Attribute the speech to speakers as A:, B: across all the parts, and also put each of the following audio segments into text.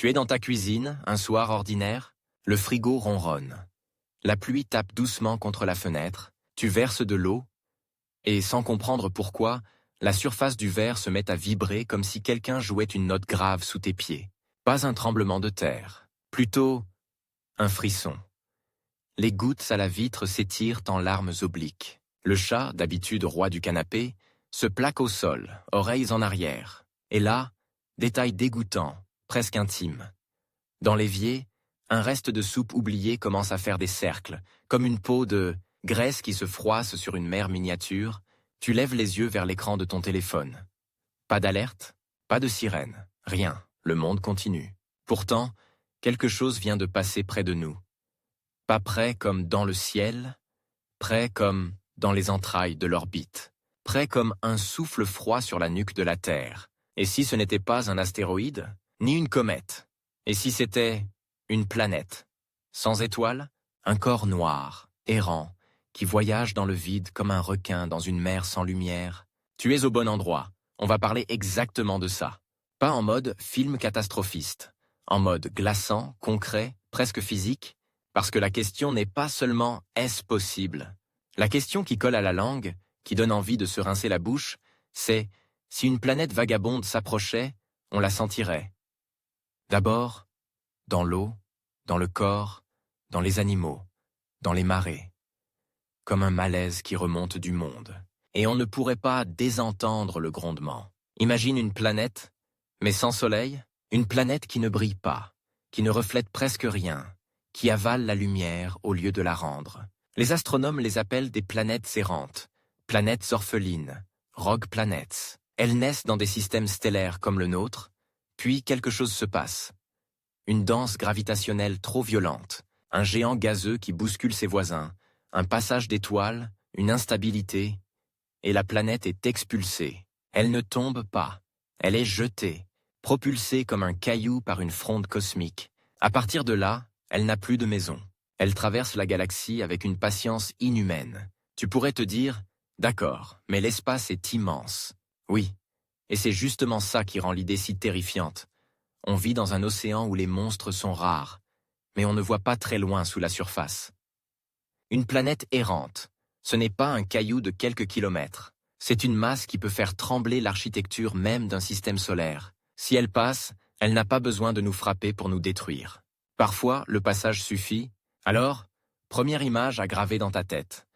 A: Tu es dans ta cuisine, un soir ordinaire, le frigo ronronne. La pluie tape doucement contre la fenêtre, tu verses de l'eau, et sans comprendre pourquoi, la surface du verre se met à vibrer comme si quelqu'un jouait une note grave sous tes pieds. Pas un tremblement de terre, plutôt un frisson. Les gouttes à la vitre s'étirent en larmes obliques. Le chat, d'habitude roi du canapé, se plaque au sol, oreilles en arrière. Et là, détail dégoûtant, presque intime. Dans l'évier, un reste de soupe oublié commence à faire des cercles, comme une peau de graisse qui se froisse sur une mer miniature. Tu lèves les yeux vers l'écran de ton téléphone. Pas d'alerte, pas de sirène, rien, le monde continue. Pourtant, quelque chose vient de passer près de nous. Pas près comme dans le ciel, près comme dans les entrailles de l'orbite, près comme un souffle froid sur la nuque de la Terre. Et si ce n'était pas un astéroïde, ni une comète? Et si c'était une planète, sans étoiles, un corps noir, errant, qui voyage dans le vide comme un requin dans une mer sans lumière? Tu es au bon endroit, on va parler exactement de ça. Pas en mode film catastrophiste, en mode glaçant, concret, presque physique, parce que la question n'est pas seulement « est-ce possible ?» La question qui colle à la langue, qui donne envie de se rincer la bouche, c'est « si une planète vagabonde s'approchait, on la sentirait ?» D'abord, dans l'eau, dans le corps, dans les animaux, dans les marées, comme un malaise qui remonte du monde. Et on ne pourrait pas désentendre le grondement. Imagine une planète, mais sans soleil, une planète qui ne brille pas, qui ne reflète presque rien, qui avale la lumière au lieu de la rendre. Les astronomes les appellent des planètes errantes, planètes orphelines, rogue planets. Elles naissent dans des systèmes stellaires comme le nôtre, puis quelque chose se passe. Une danse gravitationnelle trop violente, un géant gazeux qui bouscule ses voisins, un passage d'étoiles, une instabilité, et la planète est expulsée. Elle ne tombe pas, elle est jetée, propulsée comme un caillou par une fronde cosmique. À partir de là, elle n'a plus de maison. Elle traverse la galaxie avec une patience inhumaine. Tu pourrais te dire, d'accord, mais l'espace est immense. Oui, et c'est justement ça qui rend l'idée si terrifiante. On vit dans un océan où les monstres sont rares, mais on ne voit pas très loin sous la surface. Une planète errante, ce n'est pas un caillou de quelques kilomètres. C'est une masse qui peut faire trembler l'architecture même d'un système solaire. Si elle passe, elle n'a pas besoin de nous frapper pour nous détruire. Parfois, le passage suffit. Alors, première image à graver dans ta tête.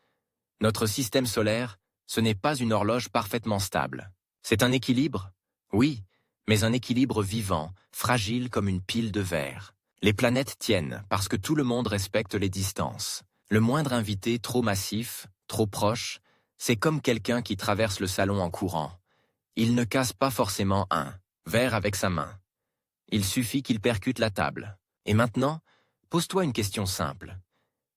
A: Notre système solaire, ce n'est pas une horloge parfaitement stable. C'est un équilibre? Oui, mais un équilibre vivant, fragile comme une pile de verre. Les planètes tiennent parce que tout le monde respecte les distances. Le moindre invité trop massif, trop proche, c'est comme quelqu'un qui traverse le salon en courant. Il ne casse pas forcément un verre avec sa main. Il suffit qu'il percute la table. Et maintenant, pose-toi une question simple.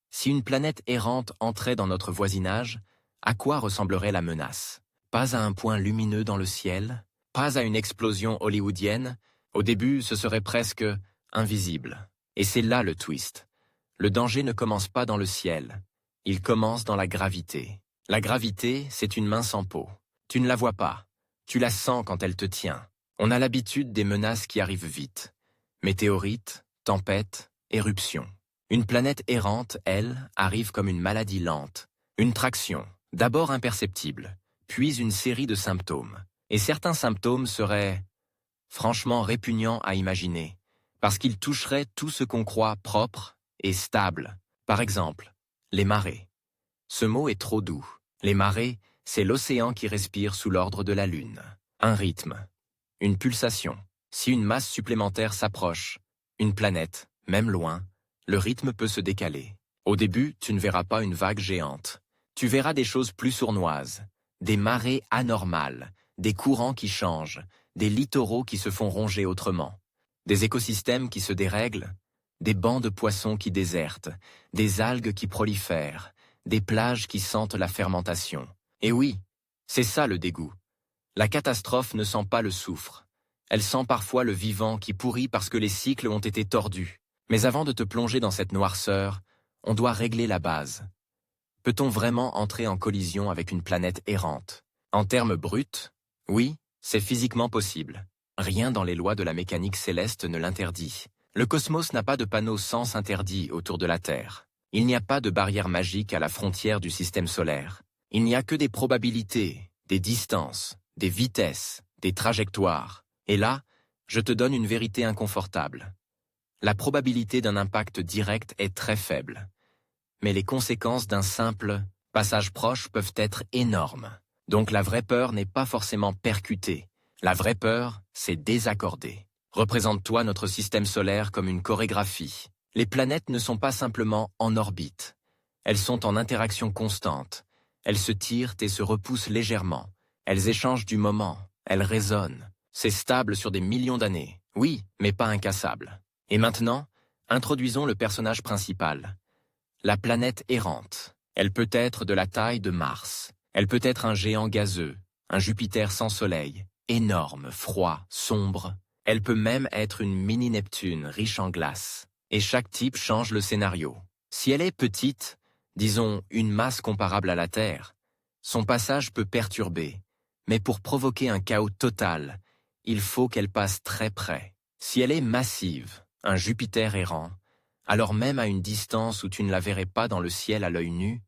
A: Si une planète errante entrait dans notre voisinage, à quoi ressemblerait la menace? Pas à un point lumineux dans le ciel, pas à une explosion hollywoodienne. Au début, ce serait presque invisible. Et c'est là le twist. Le danger ne commence pas dans le ciel. Il commence dans la gravité. La gravité, c'est une main sans peau. Tu ne la vois pas. Tu la sens quand elle te tient. On a l'habitude des menaces qui arrivent vite. Météorites, tempêtes, éruptions. Une planète errante, elle, arrive comme une maladie lente. Une traction, d'abord imperceptible, puis une série de symptômes. Et certains symptômes seraient franchement répugnants à imaginer, parce qu'ils toucheraient tout ce qu'on croit propre et stable. Par exemple, les marées. Ce mot est trop doux. Les marées, c'est l'océan qui respire sous l'ordre de la Lune. Un rythme, une pulsation. Si une masse supplémentaire s'approche, une planète, même loin, le rythme peut se décaler. Au début, tu ne verras pas une vague géante. Tu verras des choses plus sournoises, des marées anormales, des courants qui changent, des littoraux qui se font ronger autrement, des écosystèmes qui se dérèglent, des bancs de poissons qui désertent, des algues qui prolifèrent, des plages qui sentent la fermentation. Et oui, c'est ça le dégoût. La catastrophe ne sent pas le soufre. Elle sent parfois le vivant qui pourrit parce que les cycles ont été tordus. Mais avant de te plonger dans cette noirceur, on doit régler la base. Peut-on vraiment entrer en collision avec une planète errante? En termes bruts, oui, c'est physiquement possible. Rien dans les lois de la mécanique céleste ne l'interdit. Le cosmos n'a pas de panneau sens interdit autour de la Terre. Il n'y a pas de barrière magique à la frontière du système solaire. Il n'y a que des probabilités, des distances, des vitesses, des trajectoires. Et là, je te donne une vérité inconfortable. La probabilité d'un impact direct est très faible. Mais les conséquences d'un simple passage proche peuvent être énormes. Donc la vraie peur n'est pas forcément percutée. La vraie peur, c'est désaccordée. Représente-toi notre système solaire comme une chorégraphie. Les planètes ne sont pas simplement en orbite. Elles sont en interaction constante. Elles se tirent et se repoussent légèrement. Elles échangent du moment. Elles résonnent. C'est stable sur des millions d'années. Oui, mais pas incassable. Et maintenant, introduisons le personnage principal. La planète errante. Elle peut être de la taille de Mars. Elle peut être un géant gazeux, un Jupiter sans soleil, énorme, froid, sombre. Elle peut même être une mini-Neptune riche en glace. Et chaque type change le scénario. Si elle est petite, disons une masse comparable à la Terre, son passage peut perturber. Mais pour provoquer un chaos total, il faut qu'elle passe très près. Si elle est massive, un Jupiter errant, alors même à une distance où tu ne la verrais pas dans le ciel à l'œil nu,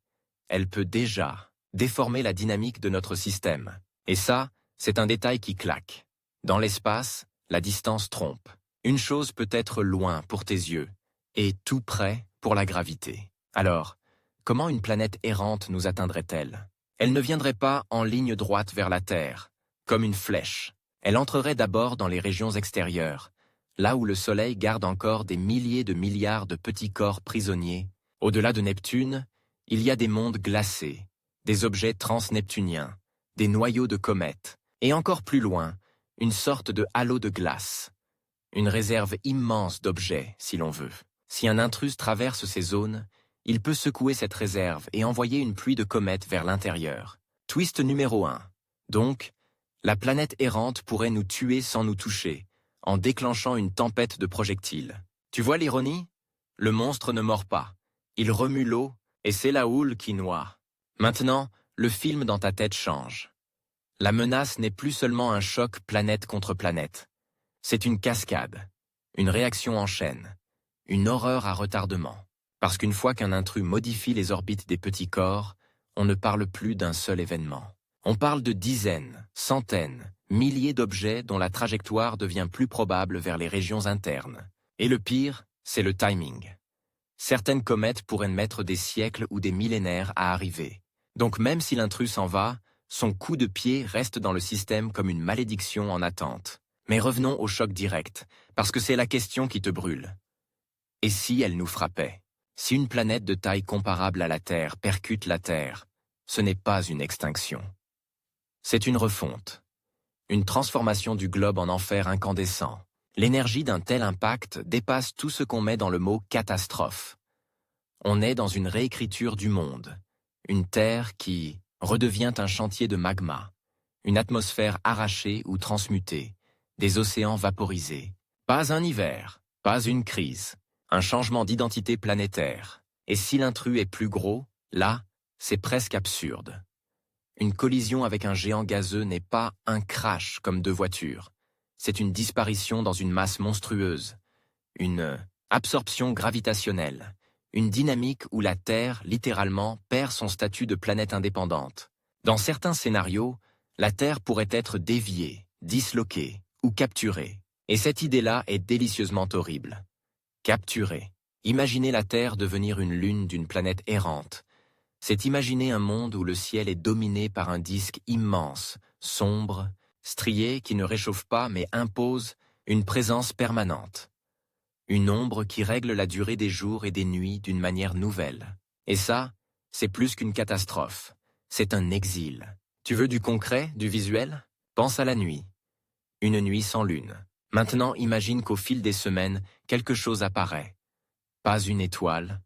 A: elle peut déjà déformer la dynamique de notre système. Et ça, c'est un détail qui claque. Dans l'espace, la distance trompe. Une chose peut être loin pour tes yeux, et tout près pour la gravité. Alors, comment une planète errante nous atteindrait-elle? Elle ne viendrait pas en ligne droite vers la Terre, comme une flèche. Elle entrerait d'abord dans les régions extérieures, là où le Soleil garde encore des milliers de milliards de petits corps prisonniers. Au-delà de Neptune, il y a des mondes glacés, des objets transneptuniens, des noyaux de comètes, et encore plus loin, une sorte de halo de glace. Une réserve immense d'objets, si l'on veut. Si un intrus traverse ces zones, il peut secouer cette réserve et envoyer une pluie de comètes vers l'intérieur. Twist numéro 1. Donc, la planète errante pourrait nous tuer sans nous toucher, en déclenchant une tempête de projectiles. Tu vois l'ironie? Le monstre ne mord pas. Il remue l'eau, et c'est la houle qui noie. Maintenant, le film dans ta tête change. La menace n'est plus seulement un choc planète contre planète. C'est une cascade, une réaction en chaîne, une horreur à retardement. Parce qu'une fois qu'un intrus modifie les orbites des petits corps, on ne parle plus d'un seul événement. On parle de dizaines, centaines, milliers d'objets dont la trajectoire devient plus probable vers les régions internes. Et le pire, c'est le timing. Certaines comètes pourraient mettre des siècles ou des millénaires à arriver. Donc même si l'intrus s'en va, son coup de pied reste dans le système comme une malédiction en attente. Mais revenons au choc direct, parce que c'est la question qui te brûle. Et si elle nous frappait? Si une planète de taille comparable à la Terre percute la Terre, ce n'est pas une extinction. C'est une refonte. Une transformation du globe en enfer incandescent. L'énergie d'un tel impact dépasse tout ce qu'on met dans le mot « catastrophe ». On est dans une réécriture du monde. Une Terre qui redevient un chantier de magma. Une atmosphère arrachée ou transmutée. Des océans vaporisés. Pas un hiver, pas une crise. Un changement d'identité planétaire. Et si l'intrus est plus gros, là, c'est presque absurde. Une collision avec un géant gazeux n'est pas un crash comme deux voitures. C'est une disparition dans une masse monstrueuse. Une absorption gravitationnelle. Une dynamique où la Terre, littéralement, perd son statut de planète indépendante. Dans certains scénarios, la Terre pourrait être déviée, disloquée ou capturée. Et cette idée-là est délicieusement horrible. Capturer. Imaginer la Terre devenir une lune d'une planète errante. C'est imaginer un monde où le ciel est dominé par un disque immense, sombre, strié qui ne réchauffe pas mais impose une présence permanente. Une ombre qui règle la durée des jours et des nuits d'une manière nouvelle. Et ça, c'est plus qu'une catastrophe. C'est un exil. Tu veux du concret, du visuel? Pense à la nuit. Une nuit sans lune. Maintenant, imagine qu'au fil des semaines, quelque chose apparaît. Pas une étoile,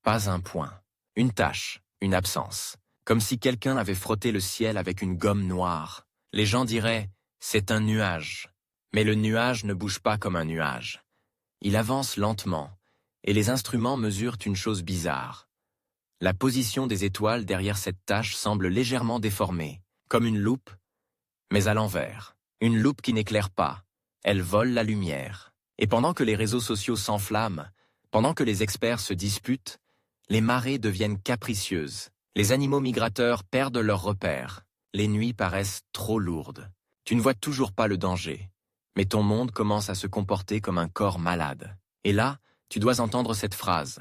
A: pas un point. Une tache, une absence. Comme si quelqu'un avait frotté le ciel avec une gomme noire. Les gens diraient, c'est un nuage. Mais le nuage ne bouge pas comme un nuage. Il avance lentement, et les instruments mesurent une chose bizarre. La position des étoiles derrière cette tache semble légèrement déformée, comme une loupe, mais à l'envers. Une loupe qui n'éclaire pas, elles volent la lumière. Et pendant que les réseaux sociaux s'enflamment, pendant que les experts se disputent, les marées deviennent capricieuses. Les animaux migrateurs perdent leurs repères. Les nuits paraissent trop lourdes. Tu ne vois toujours pas le danger. Mais ton monde commence à se comporter comme un corps malade. Et là, tu dois entendre cette phrase.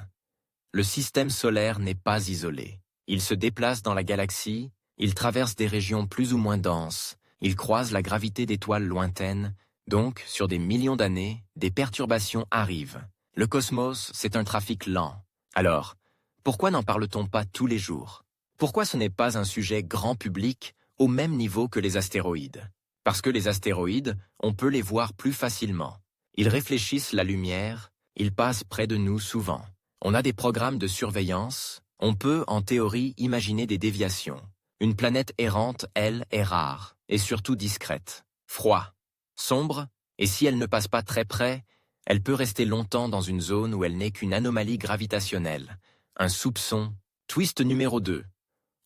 A: Le système solaire n'est pas isolé. Il se déplace dans la galaxie, il traverse des régions plus ou moins denses, il croise la gravité d'étoiles lointaines, donc, sur des millions d'années, des perturbations arrivent. Le cosmos, c'est un trafic lent. Alors, pourquoi n'en parle-t-on pas tous les jours? Pourquoi ce n'est pas un sujet grand public au même niveau que les astéroïdes? Parce que les astéroïdes, on peut les voir plus facilement. Ils réfléchissent la lumière, ils passent près de nous souvent. On a des programmes de surveillance, on peut, en théorie, imaginer des déviations. Une planète errante, elle, est rare, et surtout discrète. Froid, sombre, et si elle ne passe pas très près, elle peut rester longtemps dans une zone où elle n'est qu'une anomalie gravitationnelle. Un soupçon. Twist numéro 2.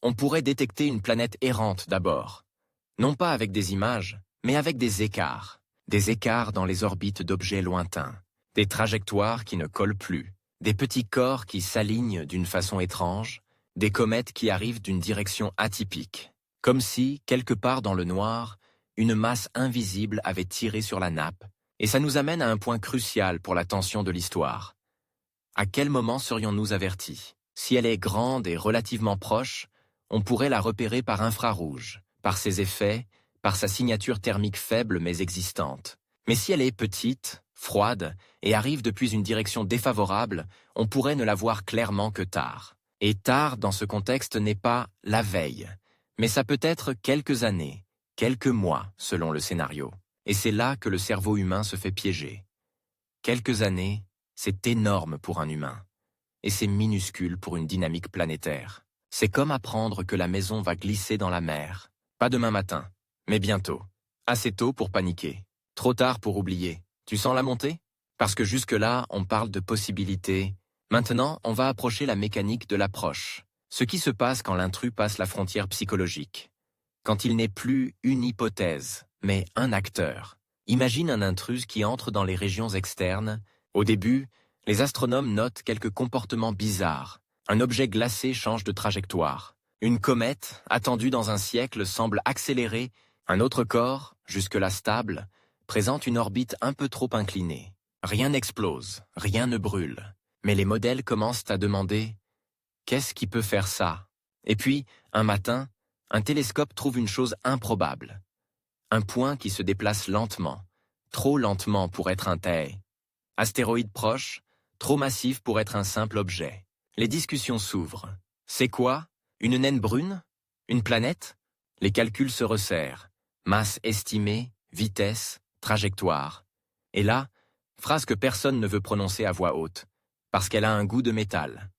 A: On pourrait détecter une planète errante d'abord. Non pas avec des images, mais avec des écarts. Des écarts dans les orbites d'objets lointains. Des trajectoires qui ne collent plus. Des petits corps qui s'alignent d'une façon étrange. Des comètes qui arrivent d'une direction atypique. Comme si, quelque part dans le noir, une masse invisible avait tiré sur la nappe. Et ça nous amène à un point crucial pour la tension de l'histoire. À quel moment serions-nous avertis? Si elle est grande et relativement proche, on pourrait la repérer par infrarouge, par ses effets, par sa signature thermique faible mais existante. Mais si elle est petite, froide, et arrive depuis une direction défavorable, on pourrait ne la voir clairement que tard. Et tard, dans ce contexte, n'est pas la veille, mais ça peut être quelques années, quelques mois, selon le scénario. Et c'est là que le cerveau humain se fait piéger. Quelques années, c'est énorme pour un humain. Et c'est minuscule pour une dynamique planétaire. C'est comme apprendre que la maison va glisser dans la mer. Pas demain matin, mais bientôt. Assez tôt pour paniquer. Trop tard pour oublier. Tu sens la montée? Parce que jusque-là, on parle de possibilités. Maintenant, on va approcher la mécanique de l'approche. Ce qui se passe quand l'intrus passe la frontière psychologique. Quand il n'est plus une hypothèse, mais un acteur. Imagine un intrus qui entre dans les régions externes. Au début, les astronomes notent quelques comportements bizarres. Un objet glacé change de trajectoire. Une comète, attendue dans un siècle, semble accélérer. Un autre corps, jusque-là stable, présente une orbite un peu trop inclinée. Rien n'explose, rien ne brûle. Mais les modèles commencent à demander « Qu'est-ce qui peut faire ça ?» Et puis, un matin, un télescope trouve une chose improbable. Un point qui se déplace lentement, trop lentement pour être un TEI. Astéroïde proche, trop massif pour être un simple objet. Les discussions s'ouvrent. C'est quoi? Une naine brune? Une planète? Les calculs se resserrent. Masse estimée, vitesse, trajectoire. Et là, phrase que personne ne veut prononcer à voix haute, parce qu'elle a un goût de métal.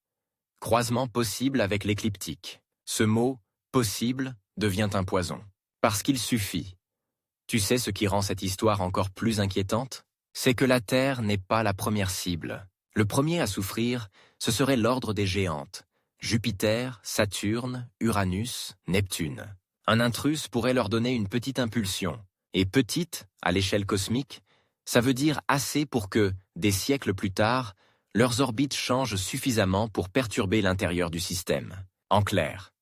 A: Croisement possible avec l'écliptique. Ce mot « possible » devient un poison. Parce qu'il suffit. Tu sais ce qui rend cette histoire encore plus inquiétante? C'est que la Terre n'est pas la première cible. Le premier à souffrir, ce serait l'ordre des géantes. Jupiter, Saturne, Uranus, Neptune. Un intrus pourrait leur donner une petite impulsion. Et petite, à l'échelle cosmique, ça veut dire assez pour que, des siècles plus tard, leurs orbites changent suffisamment pour perturber l'intérieur du système. En clair,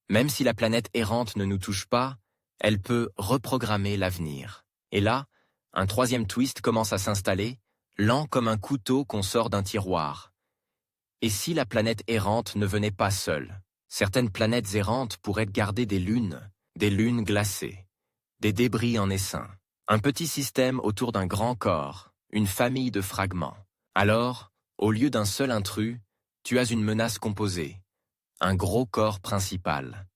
A: même si la planète errante ne nous touche pas, elle peut reprogrammer l'avenir. Et là, un troisième twist commence à s'installer, lent comme un couteau qu'on sort d'un tiroir. Et si la planète errante ne venait pas seule? Certaines planètes errantes pourraient garder des lunes glacées, des débris en essaim, un petit système autour d'un grand corps, une famille de fragments. Alors, au lieu d'un seul intrus, tu as une menace composée, un gros corps principal,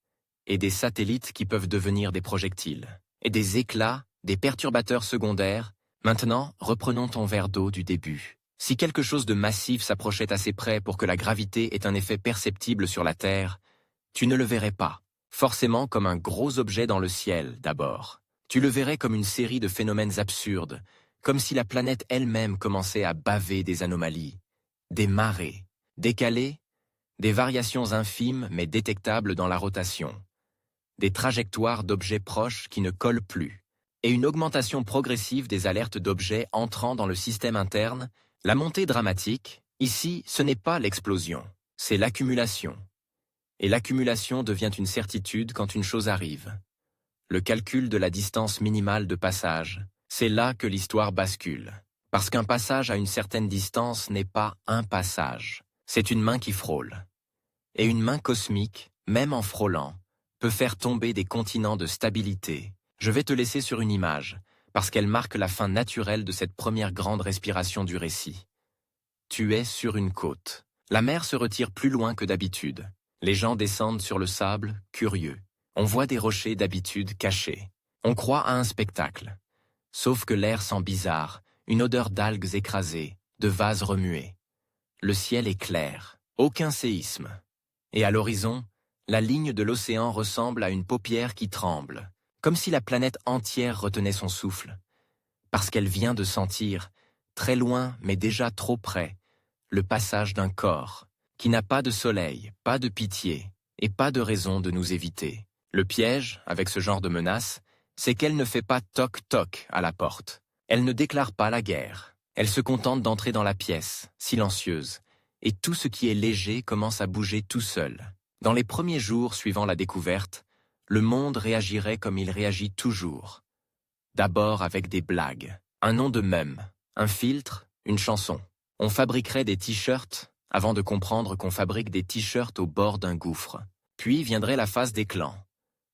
A: et des satellites qui peuvent devenir des projectiles, et des éclats, des perturbateurs secondaires. Maintenant, reprenons ton verre d'eau du début. Si quelque chose de massif s'approchait assez près pour que la gravité ait un effet perceptible sur la Terre, tu ne le verrais pas, forcément comme un gros objet dans le ciel d'abord. Tu le verrais comme une série de phénomènes absurdes, comme si la planète elle-même commençait à baver des anomalies, des marées, décalées, des variations infimes mais détectables dans la rotation, des trajectoires d'objets proches qui ne collent plus, et une augmentation progressive des alertes d'objets entrant dans le système interne. La montée dramatique, ici, ce n'est pas l'explosion, c'est l'accumulation. Et l'accumulation devient une certitude quand une chose arrive. Le calcul de la distance minimale de passage, c'est là que l'histoire bascule. Parce qu'un passage à une certaine distance n'est pas un passage, c'est une main qui frôle. Et une main cosmique, même en frôlant, peut faire tomber des continents de stabilité. Je vais te laisser sur une image, parce qu'elle marque la fin naturelle de cette première grande respiration du récit. Tu es sur une côte. La mer se retire plus loin que d'habitude. Les gens descendent sur le sable, curieux. On voit des rochers d'habitude cachés. On croit à un spectacle. Sauf que l'air sent bizarre, une odeur d'algues écrasées, de vases remués. Le ciel est clair, aucun séisme. Et à l'horizon, la ligne de l'océan ressemble à une paupière qui tremble, comme si la planète entière retenait son souffle. Parce qu'elle vient de sentir, très loin mais déjà trop près, le passage d'un corps, qui n'a pas de soleil, pas de pitié, et pas de raison de nous éviter. Le piège, avec ce genre de menace, c'est qu'elle ne fait pas toc-toc à la porte. Elle ne déclare pas la guerre. Elle se contente d'entrer dans la pièce, silencieuse, et tout ce qui est léger commence à bouger tout seul. Dans les premiers jours suivant la découverte, le monde réagirait comme il réagit toujours. D'abord avec des blagues, un nom de mème, un filtre, une chanson. On fabriquerait des t-shirts avant de comprendre qu'on fabrique des t-shirts au bord d'un gouffre. Puis viendrait la phase des clans.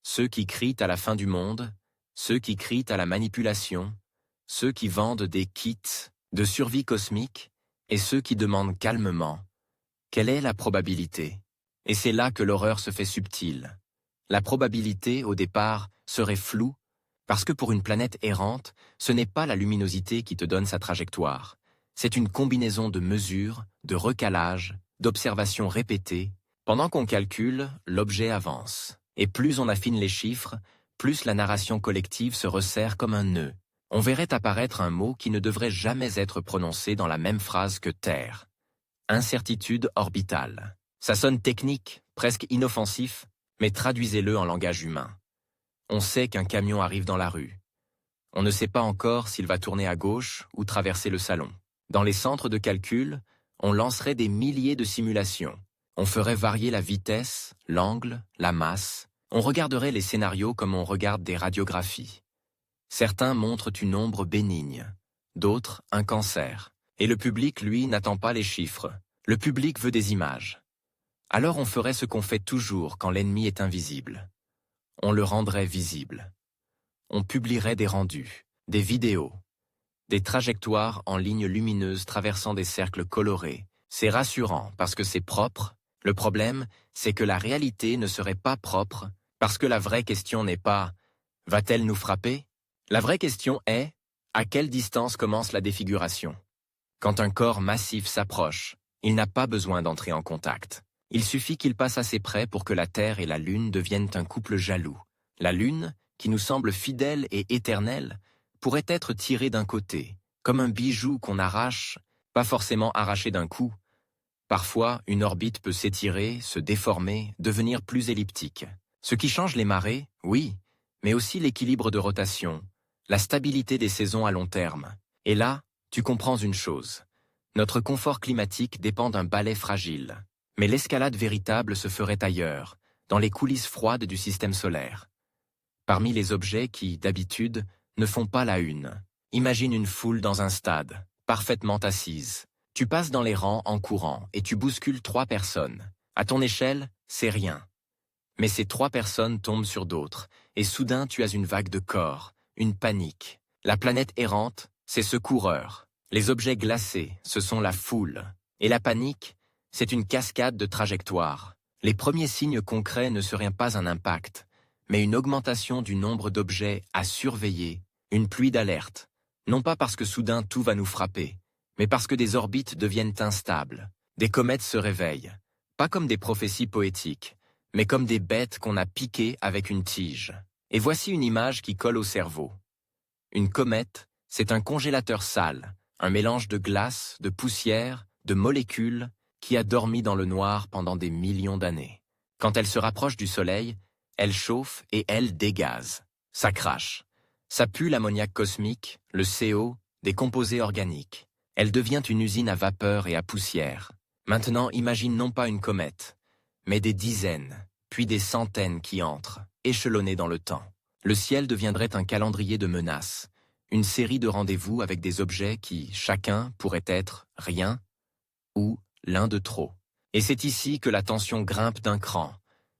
A: Ceux qui crient à la fin du monde, ceux qui crient à la manipulation, ceux qui vendent des kits de survie cosmique et ceux qui demandent calmement « Quelle est la probabilité ?» Et c'est là que l'horreur se fait subtile. La probabilité, au départ, serait floue, parce que pour une planète errante, ce n'est pas la luminosité qui te donne sa trajectoire. C'est une combinaison de mesures, de recalages, d'observations répétées. Pendant qu'on calcule, l'objet avance. Et plus on affine les chiffres, plus la narration collective se resserre comme un nœud. On verrait apparaître un mot qui ne devrait jamais être prononcé dans la même phrase que Terre. Incertitude orbitale. Ça sonne technique, presque inoffensif, mais traduisez-le en langage humain. On sait qu'un camion arrive dans la rue. On ne sait pas encore s'il va tourner à gauche ou traverser le salon. Dans les centres de calcul, on lancerait des milliers de simulations. On ferait varier la vitesse, l'angle, la masse. On regarderait les scénarios comme on regarde des radiographies. Certains montrent une ombre bénigne, d'autres un cancer. Et le public, lui, n'attend pas les chiffres. Le public veut des images. Alors on ferait ce qu'on fait toujours quand l'ennemi est invisible. On le rendrait visible. On publierait des rendus, des vidéos, des trajectoires en lignes lumineuses traversant des cercles colorés. C'est rassurant parce que c'est propre. Le problème, c'est que la réalité ne serait pas propre parce que la vraie question n'est pas « va-t-elle nous frapper ?» La vraie question est « à quelle distance commence la défiguration ?» Quand un corps massif s'approche, il n'a pas besoin d'entrer en contact. Il suffit qu'il passe assez près pour que la Terre et la Lune deviennent un couple jaloux. La Lune, qui nous semble fidèle et éternelle, pourrait être tirée d'un côté, comme un bijou qu'on arrache, pas forcément arraché d'un coup. Parfois, une orbite peut s'étirer, se déformer, devenir plus elliptique. Ce qui change les marées, oui, mais aussi l'équilibre de rotation, la stabilité des saisons à long terme. Et là, tu comprends une chose. Notre confort climatique dépend d'un balai fragile. Mais l'escalade véritable se ferait ailleurs, dans les coulisses froides du système solaire. Parmi les objets qui, d'habitude, ne font pas la une. Imagine une foule dans un stade, parfaitement assise. Tu passes dans les rangs en courant et tu bouscules 3 personnes. À ton échelle, c'est rien. Mais ces 3 personnes tombent sur d'autres, et soudain tu as une vague de corps, une panique. La planète errante, c'est ce coureur. Les objets glacés, ce sont la foule. Et la panique, c'est une cascade de trajectoires. Les premiers signes concrets ne seraient pas un impact, mais une augmentation du nombre d'objets à surveiller, une pluie d'alertes. Non pas parce que soudain tout va nous frapper, mais parce que des orbites deviennent instables. Des comètes se réveillent, pas comme des prophéties poétiques, mais comme des bêtes qu'on a piquées avec une tige. Et voici une image qui colle au cerveau. Une comète, c'est un congélateur sale, un mélange de glace, de poussière, de molécules, qui a dormi dans le noir pendant des millions d'années. Quand elle se rapproche du Soleil, elle chauffe et elle dégaze. Ça crache. Ça pue l'ammoniac cosmique, le CO, des composés organiques. Elle devient une usine à vapeur et à poussière. Maintenant, imagine non pas une comète, mais des dizaines, puis des centaines qui entrent, échelonnés dans le temps. Le ciel deviendrait un calendrier de menaces, une série de rendez-vous avec des objets qui, chacun, pourrait être rien ou l'un de trop. Et c'est ici que la tension grimpe d'un cran,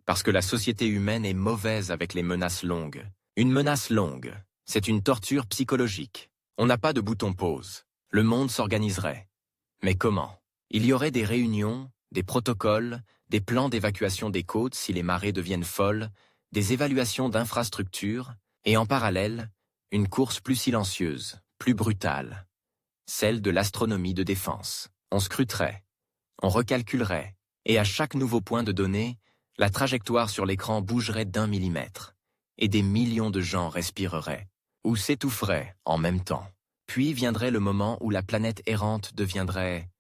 A: parce que la société humaine est mauvaise avec les menaces longues. Une menace longue, c'est une torture psychologique. On n'a pas de bouton pause. Le monde s'organiserait. Mais comment? Il y aurait des réunions, des protocoles, des plans d'évacuation des côtes si les marées deviennent folles, des évaluations d'infrastructures, et en parallèle, une course plus silencieuse, plus brutale, celle de l'astronomie de défense. On scruterait, on recalculerait, et à chaque nouveau point de données, la trajectoire sur l'écran bougerait d'1 millimètre, et des millions de gens respireraient, ou s'étoufferaient en même temps. Puis viendrait le moment où la planète errante deviendrait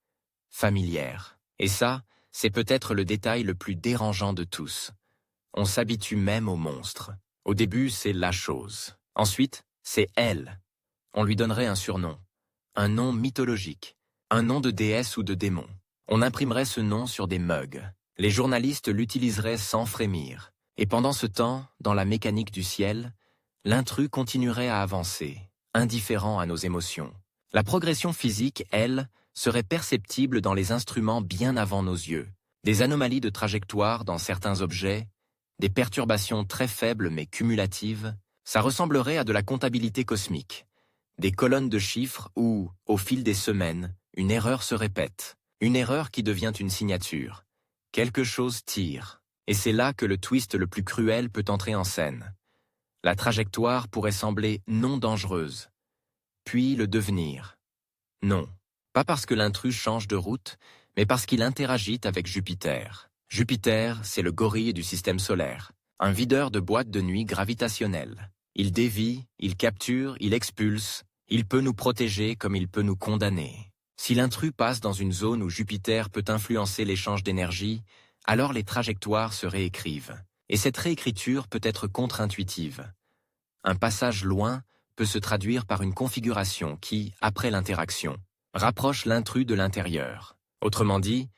A: familière. Et ça, c'est peut-être le détail le plus dérangeant de tous. On s'habitue même aux monstres. Au début, c'est la chose. Ensuite, c'est elle. On lui donnerait un surnom, un nom mythologique, un nom de déesse ou de démon. On imprimerait ce nom sur des mugs. Les journalistes l'utiliseraient sans frémir. Et pendant ce temps, dans la mécanique du ciel, l'intrus continuerait à avancer, indifférent à nos émotions. La progression physique, elle, serait perceptible dans les instruments bien avant nos yeux. Des anomalies de trajectoire dans certains objets, des perturbations très faibles mais cumulatives, ça ressemblerait à de la comptabilité cosmique. Des colonnes de chiffres où, au fil des semaines, une erreur se répète. Une erreur qui devient une signature. Quelque chose tire. Et c'est là que le twist le plus cruel peut entrer en scène. La trajectoire pourrait sembler non dangereuse, puis le devenir. Non, pas parce que l'intrus change de route, mais parce qu'il interagit avec Jupiter. Jupiter, c'est le gorille du système solaire, un videur de boîtes de nuit gravitationnelles. Il dévie, il capture, il expulse, il peut nous protéger comme il peut nous condamner. Si l'intrus passe dans une zone où Jupiter peut influencer l'échange d'énergie, alors les trajectoires se réécrivent. Et cette réécriture peut être contre-intuitive. Un passage loin peut se traduire par une configuration qui, après l'interaction, rapproche l'intrus de l'intérieur. Autrement dit,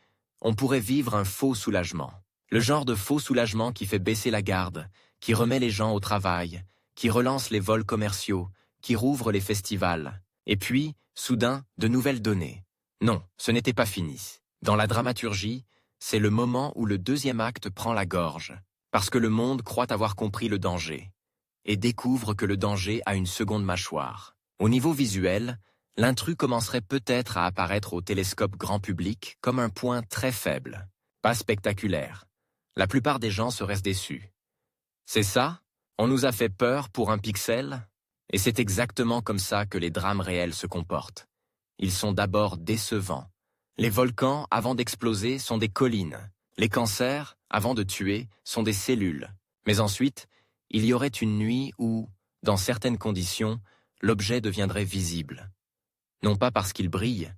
A: on pourrait vivre un faux soulagement. Le genre de faux soulagement qui fait baisser la garde, qui remet les gens au travail, qui relance les vols commerciaux, qui rouvre les festivals. Et puis, soudain, de nouvelles données. Non, ce n'était pas fini. Dans la dramaturgie, c'est le moment où le deuxième acte prend la gorge, parce que le monde croit avoir compris le danger, et découvre que le danger a une seconde mâchoire. Au niveau visuel, l'intrus commencerait peut-être à apparaître au télescope grand public comme un point très faible, pas spectaculaire. La plupart des gens seraient déçus. C'est ça? On nous a fait peur pour un pixel? Et c'est exactement comme ça que les drames réels se comportent. Ils sont d'abord décevants. Les volcans, avant d'exploser, sont des collines. Les cancers, avant de tuer, sont des cellules. Mais ensuite, il y aurait une nuit où, dans certaines conditions, l'objet deviendrait visible. Non pas parce qu'il brille,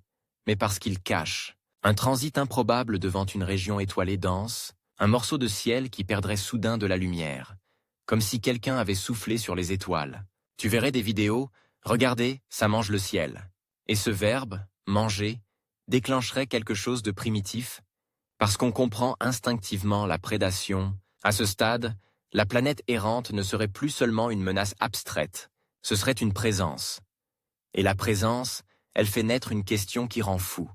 A: mais parce qu'il cache. Un transit improbable devant une région étoilée dense, un morceau de ciel qui perdrait soudain de la lumière, comme si quelqu'un avait soufflé sur les étoiles. Tu verrais des vidéos, regardez, ça mange le ciel. Et ce verbe, manger, déclencherait quelque chose de primitif, parce qu'on comprend instinctivement la prédation. À ce stade, la planète errante ne serait plus seulement une menace abstraite, ce serait une présence. Et la présence, elle fait naître une question qui rend fou.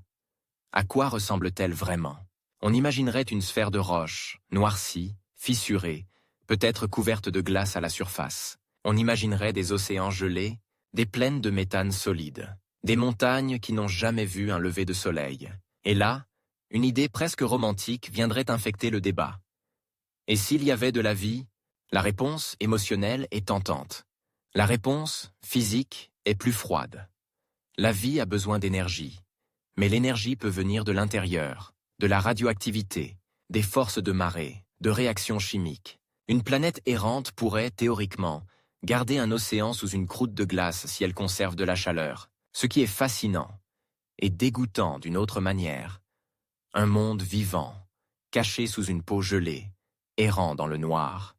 A: À quoi ressemble-t-elle vraiment? On imaginerait une sphère de roche, noircie, fissurée, peut-être couverte de glace à la surface. On imaginerait des océans gelés, des plaines de méthane solide, des montagnes qui n'ont jamais vu un lever de soleil. Et là, une idée presque romantique viendrait infecter le débat. Et s'il y avait de la vie, la réponse émotionnelle est tentante. La réponse physique est plus froide. La vie a besoin d'énergie, mais l'énergie peut venir de l'intérieur, de la radioactivité, des forces de marée, de réactions chimiques. Une planète errante pourrait, théoriquement, garder un océan sous une croûte de glace si elle conserve de la chaleur, ce qui est fascinant et dégoûtant d'une autre manière. Un monde vivant, caché sous une peau gelée, errant dans le noir,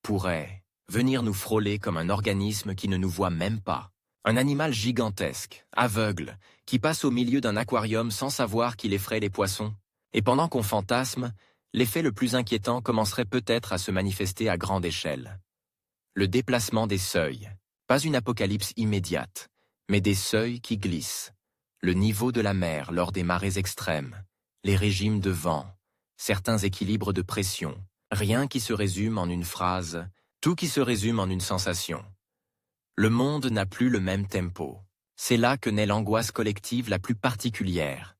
A: pourrait venir nous frôler comme un organisme qui ne nous voit même pas. Un animal gigantesque, aveugle, qui passe au milieu d'un aquarium sans savoir qu'il effraie les poissons. Et pendant qu'on fantasme, l'effet le plus inquiétant commencerait peut-être à se manifester à grande échelle. Le déplacement des seuils. Pas une apocalypse immédiate, mais des seuils qui glissent. Le niveau de la mer lors des marées extrêmes, les régimes de vent, certains équilibres de pression. Rien qui se résume en une phrase, tout qui se résume en une sensation. Le monde n'a plus le même tempo. C'est là que naît l'angoisse collective la plus particulière.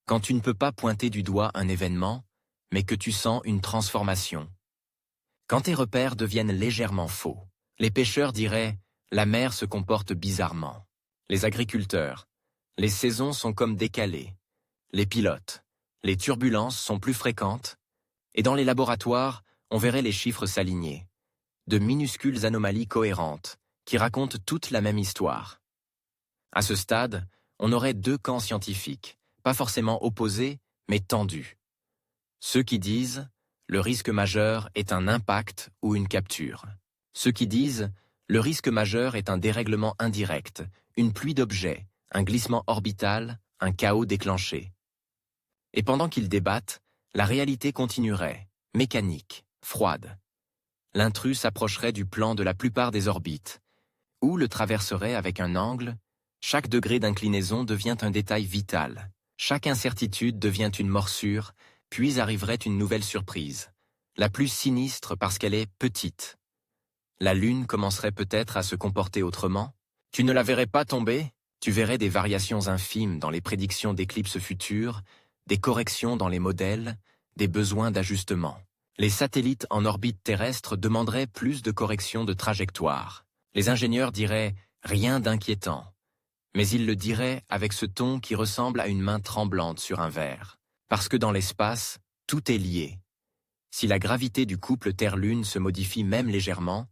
A: Quand tu ne peux pas pointer du doigt un événement, mais que tu sens une transformation. Quand tes repères deviennent légèrement faux, les pêcheurs diraient « la mer se comporte bizarrement ». Les agriculteurs, les saisons sont comme décalées. Les pilotes, les turbulences sont plus fréquentes. Et dans les laboratoires, on verrait les chiffres s'aligner. De minuscules anomalies cohérentes, qui racontent toute la même histoire. À ce stade, on aurait deux camps scientifiques, pas forcément opposés, mais tendus. Ceux qui disent « le risque majeur est un impact ou une capture ». Ceux qui disent « le risque majeur est un dérèglement indirect, une pluie d'objets, un glissement orbital, un chaos déclenché ». Et pendant qu'ils débattent, la réalité continuerait, mécanique, froide. L'intrus s'approcherait du plan de la plupart des orbites, ou le traverserait avec un angle. Chaque degré d'inclinaison devient un détail vital. Chaque incertitude devient une morsure, puis arriverait une nouvelle surprise, la plus sinistre parce qu'elle est petite. La Lune commencerait peut-être à se comporter autrement. Tu ne la verrais pas tomber, tu verrais des variations infimes dans les prédictions d'éclipses futures, des corrections dans les modèles, des besoins d'ajustement. Les satellites en orbite terrestre demanderaient plus de corrections de trajectoire. Les ingénieurs diraient « rien d'inquiétant ». Mais ils le diraient avec ce ton qui ressemble à une main tremblante sur un verre. Parce que dans l'espace, tout est lié. Si la gravité du couple Terre-Lune se modifie même légèrement,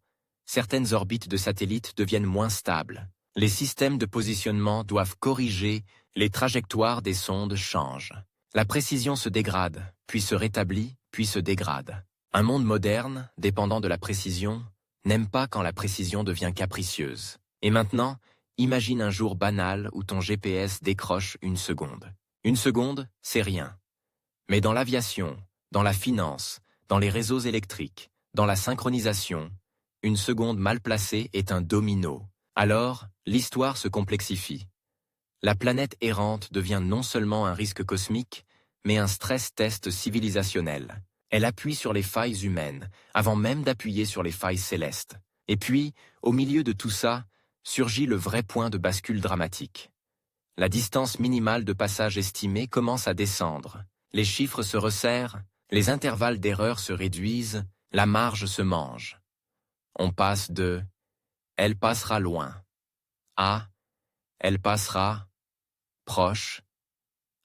A: certaines orbites de satellites deviennent moins stables. Les systèmes de positionnement doivent corriger, les trajectoires des sondes changent. La précision se dégrade, puis se rétablit, puis se dégrade. Un monde moderne, dépendant de la précision, n'aime pas quand la précision devient capricieuse. Et maintenant, imagine un jour banal où ton GPS décroche une seconde. Une seconde, c'est rien. Mais dans l'aviation, dans la finance, dans les réseaux électriques, dans la synchronisation, une seconde mal placée est un domino. Alors, l'histoire se complexifie. La planète errante devient non seulement un risque cosmique, mais un stress-test civilisationnel. Elle appuie sur les failles humaines, avant même d'appuyer sur les failles célestes. Et puis, au milieu de tout ça, surgit le vrai point de bascule dramatique. La distance minimale de passage estimée commence à descendre. Les chiffres se resserrent, les intervalles d'erreur se réduisent, la marge se mange. On passe de « elle passera loin » à « elle passera proche »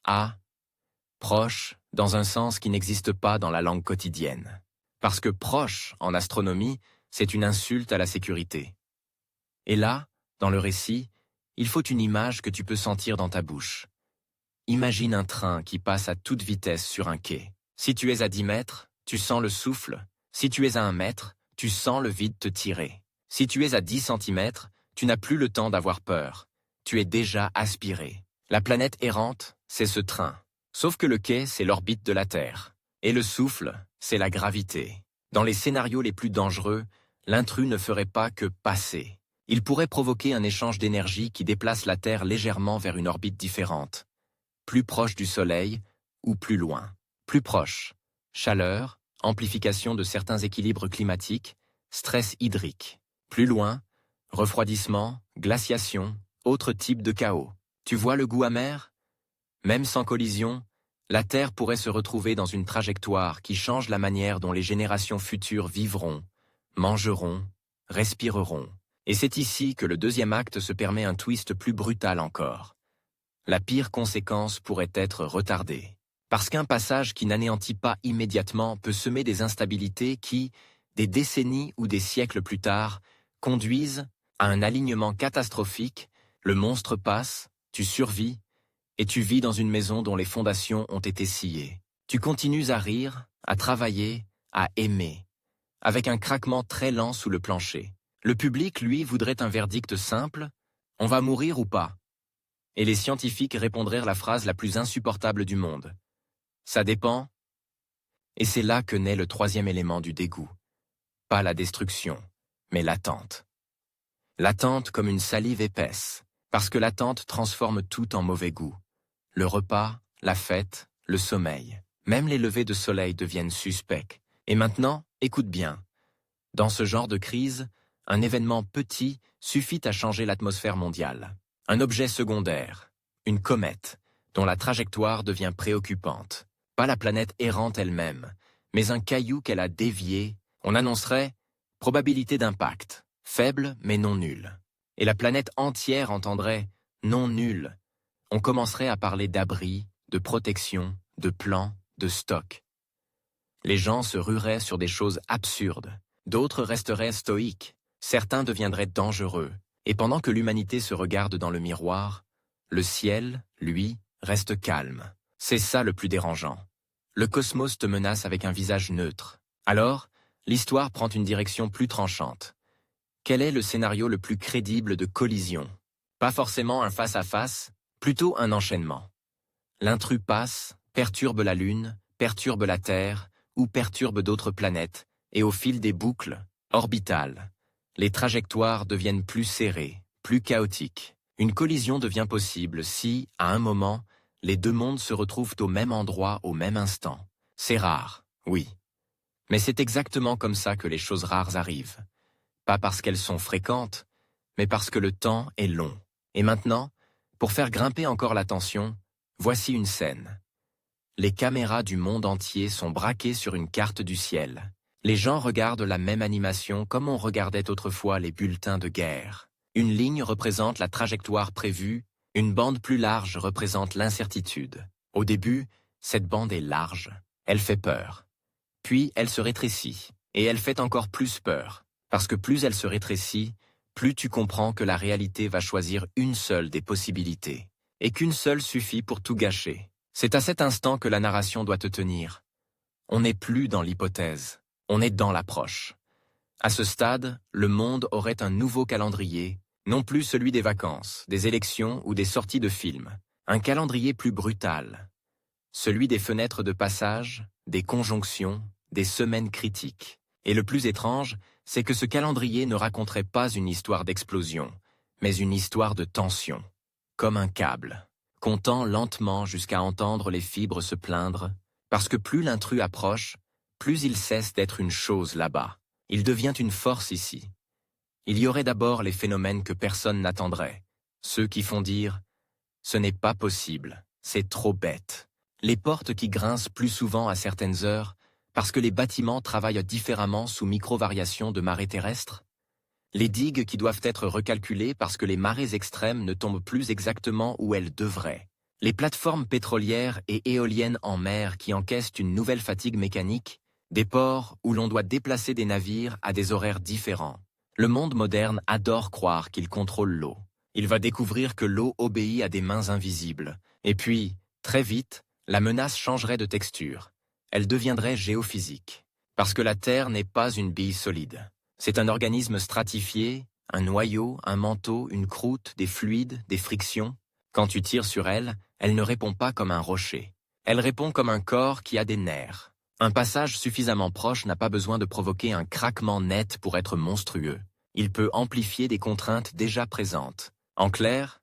A: à « proche » dans un sens qui n'existe pas dans la langue quotidienne. Parce que « proche » en astronomie, c'est une insulte à la sécurité. Et là, dans le récit, il faut une image que tu peux sentir dans ta bouche. Imagine un train qui passe à toute vitesse sur un quai. Si tu es à 10 mètres, tu sens le souffle. Si tu es à 1 mètre, tu sens le vide te tirer. Si tu es à 10 centimètres, tu n'as plus le temps d'avoir peur. Tu es déjà aspiré. La planète errante, c'est ce train. Sauf que le quai, c'est l'orbite de la Terre. Et le souffle, c'est la gravité. Dans les scénarios les plus dangereux, l'intrus ne ferait pas que passer. Il pourrait provoquer un échange d'énergie qui déplace la Terre légèrement vers une orbite différente. Plus proche du Soleil ou plus loin. Plus proche, chaleur, amplification de certains équilibres climatiques, stress hydrique. Plus loin, refroidissement, glaciation, autre type de chaos. Tu vois le goût amer? Même sans collision, la Terre pourrait se retrouver dans une trajectoire qui change la manière dont les générations futures vivront, mangeront, respireront. Et c'est ici que le deuxième acte se permet un twist plus brutal encore. La pire conséquence pourrait être retardée. Parce qu'un passage qui n'anéantit pas immédiatement peut semer des instabilités qui, des décennies ou des siècles plus tard, conduisent à un alignement catastrophique, le monstre passe, tu survis, et tu vis dans une maison dont les fondations ont été sciées. Tu continues à rire, à travailler, à aimer, avec un craquement très lent sous le plancher. Le public, lui, voudrait un verdict simple, on va mourir ou pas? Et les scientifiques répondraient la phrase la plus insupportable du monde. Ça dépend. Et c'est là que naît le troisième élément du dégoût. Pas la destruction, mais l'attente. L'attente comme une salive épaisse, parce que l'attente transforme tout en mauvais goût. Le repas, la fête, le sommeil, même les levées de soleil deviennent suspects. Et maintenant, écoute bien. Dans ce genre de crise, un événement petit suffit à changer l'atmosphère mondiale. Un objet secondaire, une comète, dont la trajectoire devient préoccupante. Pas la planète errante elle-même, mais un caillou qu'elle a dévié, on annoncerait « probabilité d'impact ». Faible mais non nul. Et la planète entière entendrait non nul. On commencerait à parler d'abri, de protection, de plan, de stock. Les gens se rueraient sur des choses absurdes. D'autres resteraient stoïques. Certains deviendraient dangereux. Et pendant que l'humanité se regarde dans le miroir, le ciel, lui, reste calme. C'est ça le plus dérangeant. Le cosmos te menace avec un visage neutre. Alors, l'histoire prend une direction plus tranchante. Quel est le scénario le plus crédible de collision? Pas forcément un face-à-face, plutôt un enchaînement. L'intrus passe, perturbe la Lune, perturbe la Terre, ou perturbe d'autres planètes, et au fil des boucles, orbitales, les trajectoires deviennent plus serrées, plus chaotiques. Une collision devient possible si, à un moment, les deux mondes se retrouvent au même endroit au même instant. C'est rare, oui. Mais c'est exactement comme ça que les choses rares arrivent. Pas parce qu'elles sont fréquentes, mais parce que le temps est long. Et maintenant, pour faire grimper encore la tension, voici une scène. Les caméras du monde entier sont braquées sur une carte du ciel. Les gens regardent la même animation comme on regardait autrefois les bulletins de guerre. Une ligne représente la trajectoire prévue, une bande plus large représente l'incertitude. Au début, cette bande est large, elle fait peur. Puis elle se rétrécit, et elle fait encore plus peur. Parce que plus elle se rétrécit, plus tu comprends que la réalité va choisir une seule des possibilités, et qu'une seule suffit pour tout gâcher. C'est à cet instant que la narration doit te tenir. On n'est plus dans l'hypothèse, on est dans l'approche. À ce stade, le monde aurait un nouveau calendrier, non plus celui des vacances, des élections ou des sorties de films, un calendrier plus brutal. Celui des fenêtres de passage, des conjonctions, des semaines critiques. Et le plus étrange, c'est que ce calendrier ne raconterait pas une histoire d'explosion, mais une histoire de tension, comme un câble, comptant lentement jusqu'à entendre les fibres se plaindre, parce que plus l'intrus approche, plus il cesse d'être une chose là-bas. Il devient une force ici. Il y aurait d'abord les phénomènes que personne n'attendrait, ceux qui font dire « ce n'est pas possible, c'est trop bête ». Les portes qui grincent plus souvent à certaines heures, parce que les bâtiments travaillent différemment sous micro-variations de marée terrestre? Les digues qui doivent être recalculées parce que les marées extrêmes ne tombent plus exactement où elles devraient? Les plateformes pétrolières et éoliennes en mer qui encaissent une nouvelle fatigue mécanique? Des ports où l'on doit déplacer des navires à des horaires différents? Le monde moderne adore croire qu'il contrôle l'eau. Il va découvrir que l'eau obéit à des mains invisibles. Et puis, très vite, la menace changerait de texture. Elle deviendrait géophysique. Parce que la Terre n'est pas une bille solide. C'est un organisme stratifié, un noyau, un manteau, une croûte, des fluides, des frictions. Quand tu tires sur elle, elle ne répond pas comme un rocher. Elle répond comme un corps qui a des nerfs. Un passage suffisamment proche n'a pas besoin de provoquer un craquement net pour être monstrueux. Il peut amplifier des contraintes déjà présentes. En clair,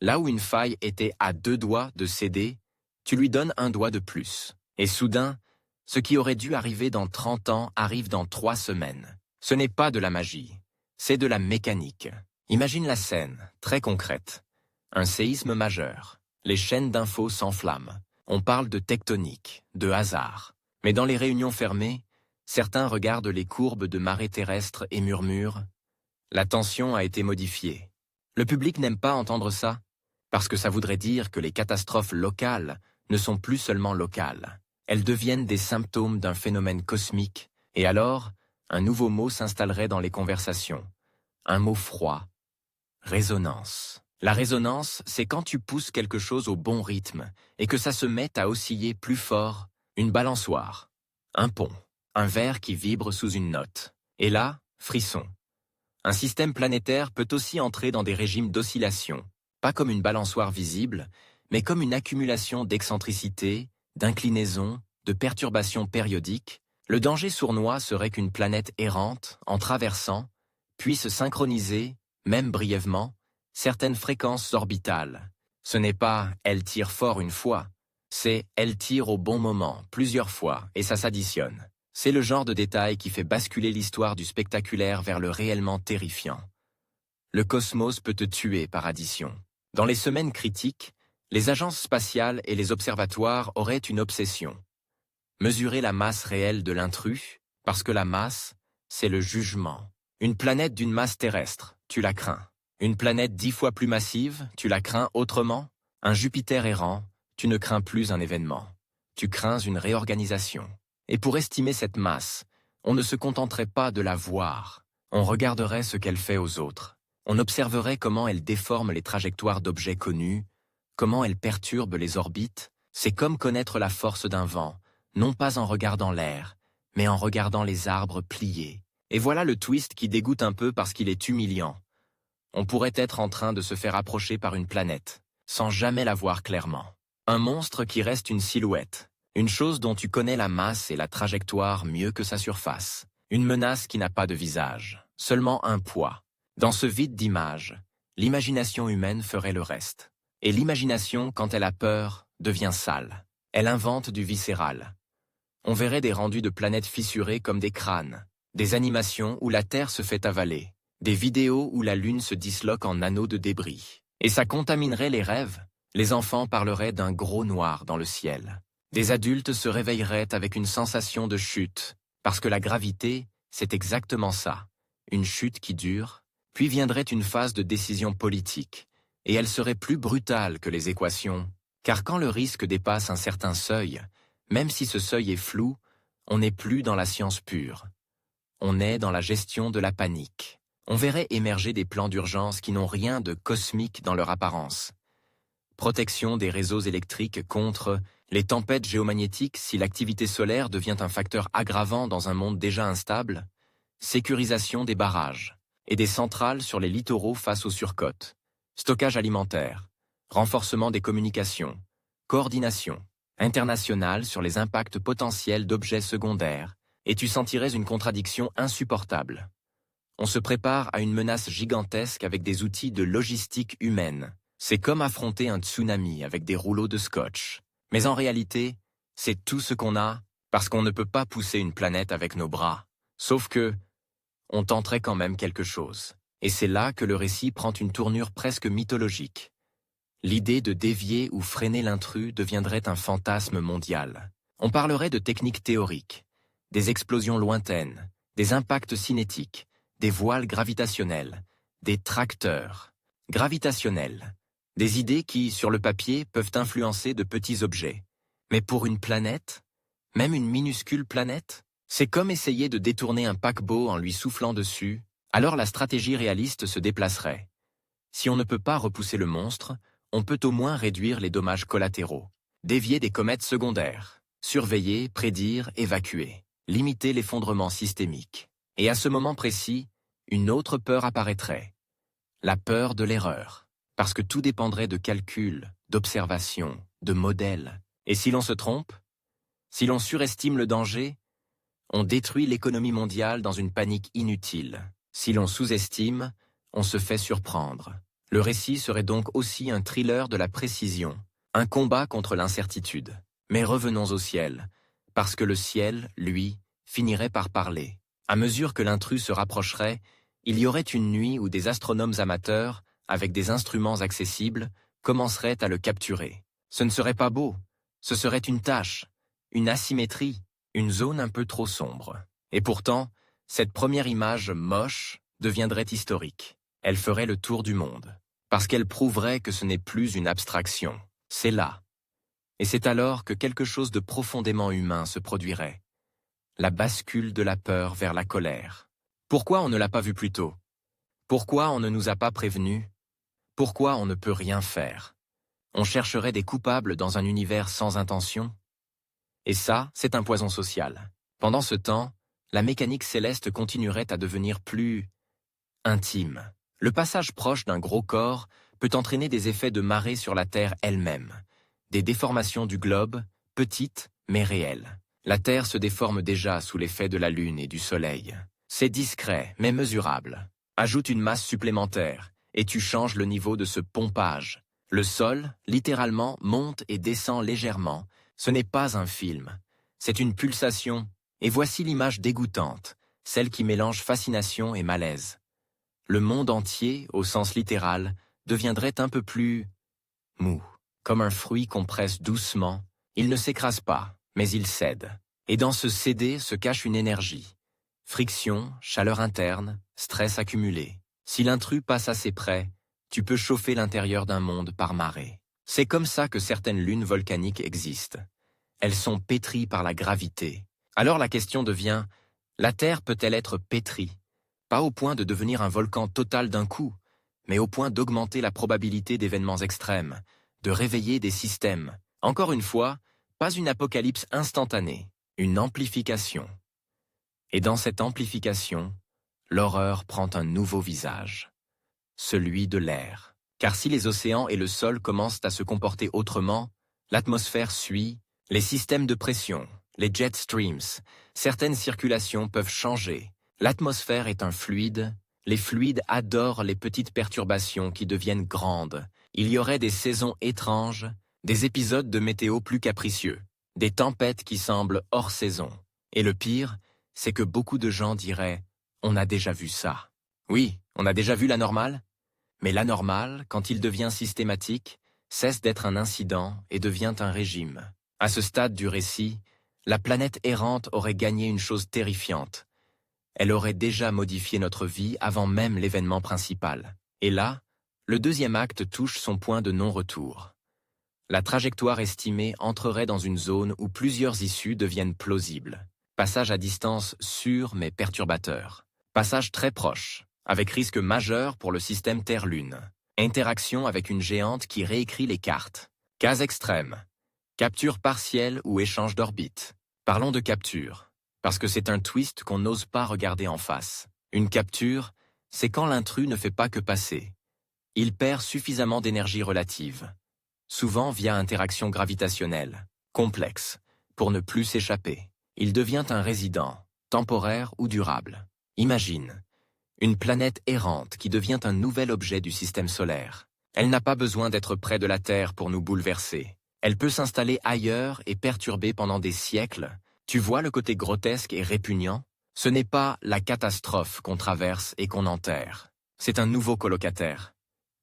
A: là où une faille était à 2 doigts de céder, tu lui donnes un doigt de plus. Et soudain, ce qui aurait dû arriver dans 30 ans arrive dans 3 semaines. Ce n'est pas de la magie, c'est de la mécanique. Imagine la scène, très concrète. Un séisme majeur. Les chaînes d'infos s'enflamment. On parle de tectonique, de hasard. Mais dans les réunions fermées, certains regardent les courbes de marée terrestre et murmurent « La tension a été modifiée ». Le public n'aime pas entendre ça, parce que ça voudrait dire que les catastrophes locales ne sont plus seulement locales. Elles deviennent des symptômes d'un phénomène cosmique, et alors, un nouveau mot s'installerait dans les conversations. Un mot froid. Résonance. La résonance, c'est quand tu pousses quelque chose au bon rythme, et que ça se met à osciller plus fort, une balançoire, un pont, un verre qui vibre sous une note. Et là, frisson. Un système planétaire peut aussi entrer dans des régimes d'oscillation, pas comme une balançoire visible, mais comme une accumulation d'excentricités, d'inclinaisons, de perturbations périodiques. Le danger sournois serait qu'une planète errante, en traversant, puisse synchroniser, même brièvement, certaines fréquences orbitales. Ce n'est pas « elle tire fort une fois », c'est « elle tire au bon moment, plusieurs fois, et ça s'additionne ». C'est le genre de détail qui fait basculer l'histoire du spectaculaire vers le réellement terrifiant. Le cosmos peut te tuer par addition. Dans les semaines critiques, les agences spatiales et les observatoires auraient une obsession. Mesurer la masse réelle de l'intrus, parce que la masse, c'est le jugement. Une planète d'une masse terrestre, tu la crains. Une planète 10 fois plus massive, tu la crains autrement. Un Jupiter errant, tu ne crains plus un événement. Tu crains une réorganisation. Et pour estimer cette masse, on ne se contenterait pas de la voir. On regarderait ce qu'elle fait aux autres. On observerait comment elle déforme les trajectoires d'objets connus, comment elle perturbe les orbites. C'est comme connaître la force d'un vent, non pas en regardant l'air, mais en regardant les arbres pliés. Et voilà le twist qui dégoûte un peu parce qu'il est humiliant. On pourrait être en train de se faire approcher par une planète, sans jamais la voir clairement. Un monstre qui reste une silhouette. Une chose dont tu connais la masse et la trajectoire mieux que sa surface. Une menace qui n'a pas de visage, seulement un poids. Dans ce vide d'images, l'imagination humaine ferait le reste. Et l'imagination, quand elle a peur, devient sale. Elle invente du viscéral. On verrait des rendus de planètes fissurées comme des crânes, des animations où la Terre se fait avaler, des vidéos où la Lune se disloque en anneaux de débris. Et ça contaminerait les rêves. Les enfants parleraient d'un gros noir dans le ciel. Des adultes se réveilleraient avec une sensation de chute, parce que la gravité, c'est exactement ça, une chute qui dure, puis viendrait une phase de décision politique, et elle serait plus brutale que les équations, car quand le risque dépasse un certain seuil, même si ce seuil est flou, on n'est plus dans la science pure. On est dans la gestion de la panique. On verrait émerger des plans d'urgence qui n'ont rien de cosmique dans leur apparence. Protection des réseaux électriques contre les tempêtes géomagnétiques si l'activité solaire devient un facteur aggravant dans un monde déjà instable, sécurisation des barrages et des centrales sur les littoraux face aux surcotes, stockage alimentaire, renforcement des communications, coordination internationale sur les impacts potentiels d'objets secondaires, et tu sentirais une contradiction insupportable. On se prépare à une menace gigantesque avec des outils de logistique humaine. C'est comme affronter un tsunami avec des rouleaux de scotch. Mais en réalité, c'est tout ce qu'on a, parce qu'on ne peut pas pousser une planète avec nos bras. Sauf que, on tenterait quand même quelque chose. Et c'est là que le récit prend une tournure presque mythologique. L'idée de dévier ou freiner l'intrus deviendrait un fantasme mondial. On parlerait de techniques théoriques, des explosions lointaines, des impacts cinétiques, des voiles gravitationnels, des tracteurs gravitationnels. Des idées qui, sur le papier, peuvent influencer de petits objets. Mais pour une planète, même une minuscule planète, c'est comme essayer de détourner un paquebot en lui soufflant dessus, alors la stratégie réaliste se déplacerait. Si on ne peut pas repousser le monstre, on peut au moins réduire les dommages collatéraux, dévier des comètes secondaires, surveiller, prédire, évacuer, limiter l'effondrement systémique. Et à ce moment précis, une autre peur apparaîtrait, la peur de l'erreur. Parce que tout dépendrait de calculs, d'observations, de modèles. Et si l'on se trompe, si l'on surestime le danger, on détruit l'économie mondiale dans une panique inutile. Si l'on sous-estime, on se fait surprendre. Le récit serait donc aussi un thriller de la précision, un combat contre l'incertitude. Mais revenons au ciel, parce que le ciel, lui, finirait par parler. À mesure que l'intrus se rapprocherait, il y aurait une nuit où des astronomes amateurs, avec des instruments accessibles, commenceraient à le capturer. Ce ne serait pas beau, ce serait une tache, une asymétrie, une zone un peu trop sombre. Et pourtant, cette première image moche deviendrait historique. Elle ferait le tour du monde, parce qu'elle prouverait que ce n'est plus une abstraction, c'est là. Et c'est alors que quelque chose de profondément humain se produirait. La bascule de la peur vers la colère. Pourquoi on ne l'a pas vu plus tôt? Pourquoi on ne nous a pas prévenus? Pourquoi on ne peut rien faire? On chercherait des coupables dans un univers sans intention? Et ça, c'est un poison social. Pendant ce temps, la mécanique céleste continuerait à devenir plus intime. Le passage proche d'un gros corps peut entraîner des effets de marée sur la Terre elle-même, des déformations du globe, petites mais réelles. La Terre se déforme déjà sous l'effet de la Lune et du Soleil. C'est discret mais mesurable. Ajoute une masse supplémentaire et tu changes le niveau de ce pompage. Le sol, littéralement, monte et descend légèrement. Ce n'est pas un film, c'est une pulsation. Et voici l'image dégoûtante, celle qui mélange fascination et malaise. Le monde entier, au sens littéral, deviendrait un peu plus mou. Comme un fruit qu'on presse doucement, il ne s'écrase pas, mais il cède. Et dans ce céder se cache une énergie. Friction, chaleur interne, stress accumulé. Si l'intrus passe assez près, tu peux chauffer l'intérieur d'un monde par marée. C'est comme ça que certaines lunes volcaniques existent. Elles sont pétries par la gravité. Alors la question devient, la Terre peut-elle être pétrie? Pas au point de devenir un volcan total d'un coup, mais au point d'augmenter la probabilité d'événements extrêmes, de réveiller des systèmes. Encore une fois, pas une apocalypse instantanée, une amplification. Et dans cette amplification, l'horreur prend un nouveau visage, celui de l'air. Car si les océans et le sol commencent à se comporter autrement, l'atmosphère suit, les systèmes de pression, les jet streams, certaines circulations peuvent changer. L'atmosphère est un fluide, les fluides adorent les petites perturbations qui deviennent grandes. Il y aurait des saisons étranges, des épisodes de météo plus capricieux, des tempêtes qui semblent hors saison. Et le pire, c'est que beaucoup de gens diraient « on a déjà vu ça ». Oui, on a déjà vu l'anormal, mais l'anormal, quand il devient systématique, cesse d'être un incident et devient un régime. À ce stade du récit, la planète errante aurait gagné une chose terrifiante. Elle aurait déjà modifié notre vie avant même l'événement principal. Et là, le deuxième acte touche son point de non-retour. La trajectoire estimée entrerait dans une zone où plusieurs issues deviennent plausibles. Passage à distance sûre mais perturbateur. Passage très proche, avec risque majeur pour le système Terre-Lune. Interaction avec une géante qui réécrit les cartes. Cas extrême. Capture partielle ou échange d'orbite. Parlons de capture, parce que c'est un twist qu'on n'ose pas regarder en face. Une capture, c'est quand l'intrus ne fait pas que passer. Il perd suffisamment d'énergie relative, souvent via interaction gravitationnelle, complexe, pour ne plus s'échapper. Il devient un résident, temporaire ou durable. Imagine, une planète errante qui devient un nouvel objet du système solaire. Elle n'a pas besoin d'être près de la Terre pour nous bouleverser. Elle peut s'installer ailleurs et perturber pendant des siècles. Tu vois le côté grotesque et répugnant? Ce n'est pas la catastrophe qu'on traverse et qu'on enterre. C'est un nouveau colocataire.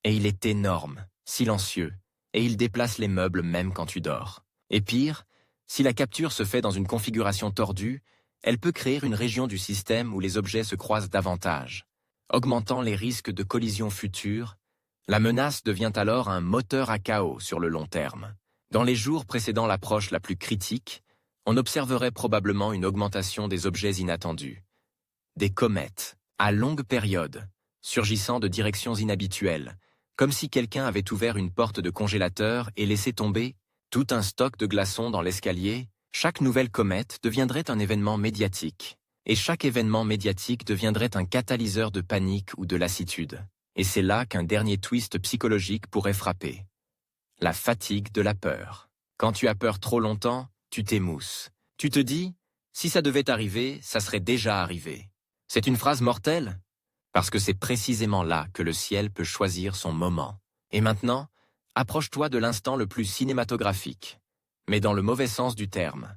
A: Et il est énorme, silencieux, et il déplace les meubles même quand tu dors. Et pire, si la capture se fait dans une configuration tordue, elle peut créer une région du système où les objets se croisent davantage. Augmentant les risques de collisions futures, la menace devient alors un moteur à chaos sur le long terme. Dans les jours précédant l'approche la plus critique, on observerait probablement une augmentation des objets inattendus. Des comètes, à longue période, surgissant de directions inhabituelles, comme si quelqu'un avait ouvert une porte de congélateur et laissé tomber tout un stock de glaçons dans l'escalier. Chaque nouvelle comète deviendrait un événement médiatique, et chaque événement médiatique deviendrait un catalyseur de panique ou de lassitude. Et c'est là qu'un dernier twist psychologique pourrait frapper. La fatigue de la peur. Quand tu as peur trop longtemps, tu t'émousses. Tu te dis, si ça devait arriver, ça serait déjà arrivé. C'est une phrase mortelle, parce que c'est précisément là que le ciel peut choisir son moment. Et maintenant, approche-toi de l'instant le plus cinématographique, mais dans le mauvais sens du terme.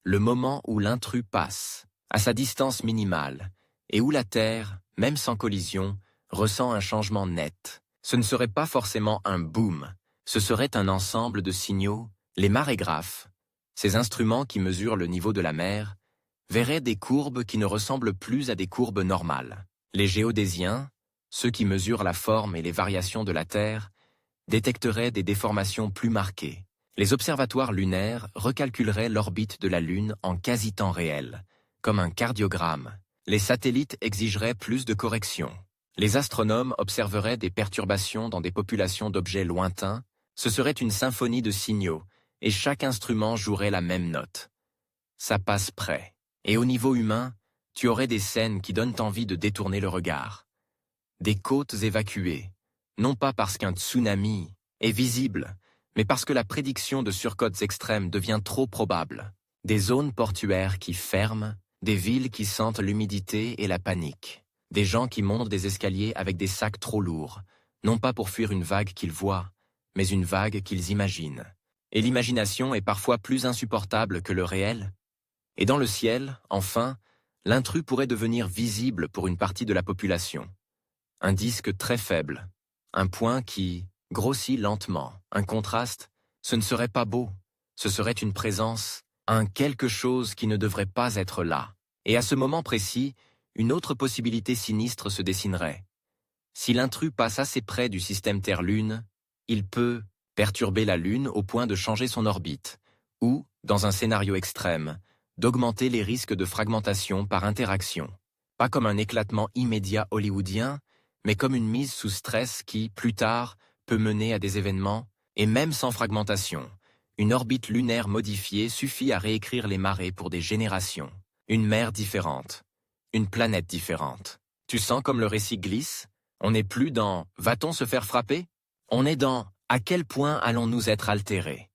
A: Le moment où l'intrus passe, à sa distance minimale, et où la Terre, même sans collision, ressent un changement net. Ce ne serait pas forcément un boom, ce serait un ensemble de signaux. Les marégraphes, ces instruments qui mesurent le niveau de la mer, verraient des courbes qui ne ressemblent plus à des courbes normales. Les géodésiens, ceux qui mesurent la forme et les variations de la Terre, détecteraient des déformations plus marquées. Les observatoires lunaires recalculeraient l'orbite de la Lune en quasi-temps réel, comme un cardiogramme. Les satellites exigeraient plus de corrections. Les astronomes observeraient des perturbations dans des populations d'objets lointains. Ce serait une symphonie de signaux, et chaque instrument jouerait la même note. Ça passe près. Et au niveau humain, tu aurais des scènes qui donnent envie de détourner le regard. Des côtes évacuées, non pas parce qu'un tsunami est visible, mais parce que la prédiction de surcotes extrêmes devient trop probable. Des zones portuaires qui ferment, des villes qui sentent l'humidité et la panique. Des gens qui montent des escaliers avec des sacs trop lourds, non pas pour fuir une vague qu'ils voient, mais une vague qu'ils imaginent. Et l'imagination est parfois plus insupportable que le réel. Et dans le ciel, enfin, l'intrus pourrait devenir visible pour une partie de la population. Un disque très faible, un point qui grossit lentement, un contraste, ce ne serait pas beau, ce serait une présence, un quelque chose qui ne devrait pas être là. Et à ce moment précis, une autre possibilité sinistre se dessinerait. Si l'intrus passe assez près du système Terre-Lune, il peut perturber la Lune au point de changer son orbite, ou, dans un scénario extrême, d'augmenter les risques de fragmentation par interaction. Pas comme un éclatement immédiat hollywoodien, mais comme une mise sous stress qui, plus tard, peut mener à des événements, et même sans fragmentation, une orbite lunaire modifiée suffit à réécrire les marées pour des générations. Une mer différente, une planète différente. Tu sens comme le récit glisse? On n'est plus dans « va-t-on se faire frapper ?» On est dans « à quel point allons-nous être altérés ?»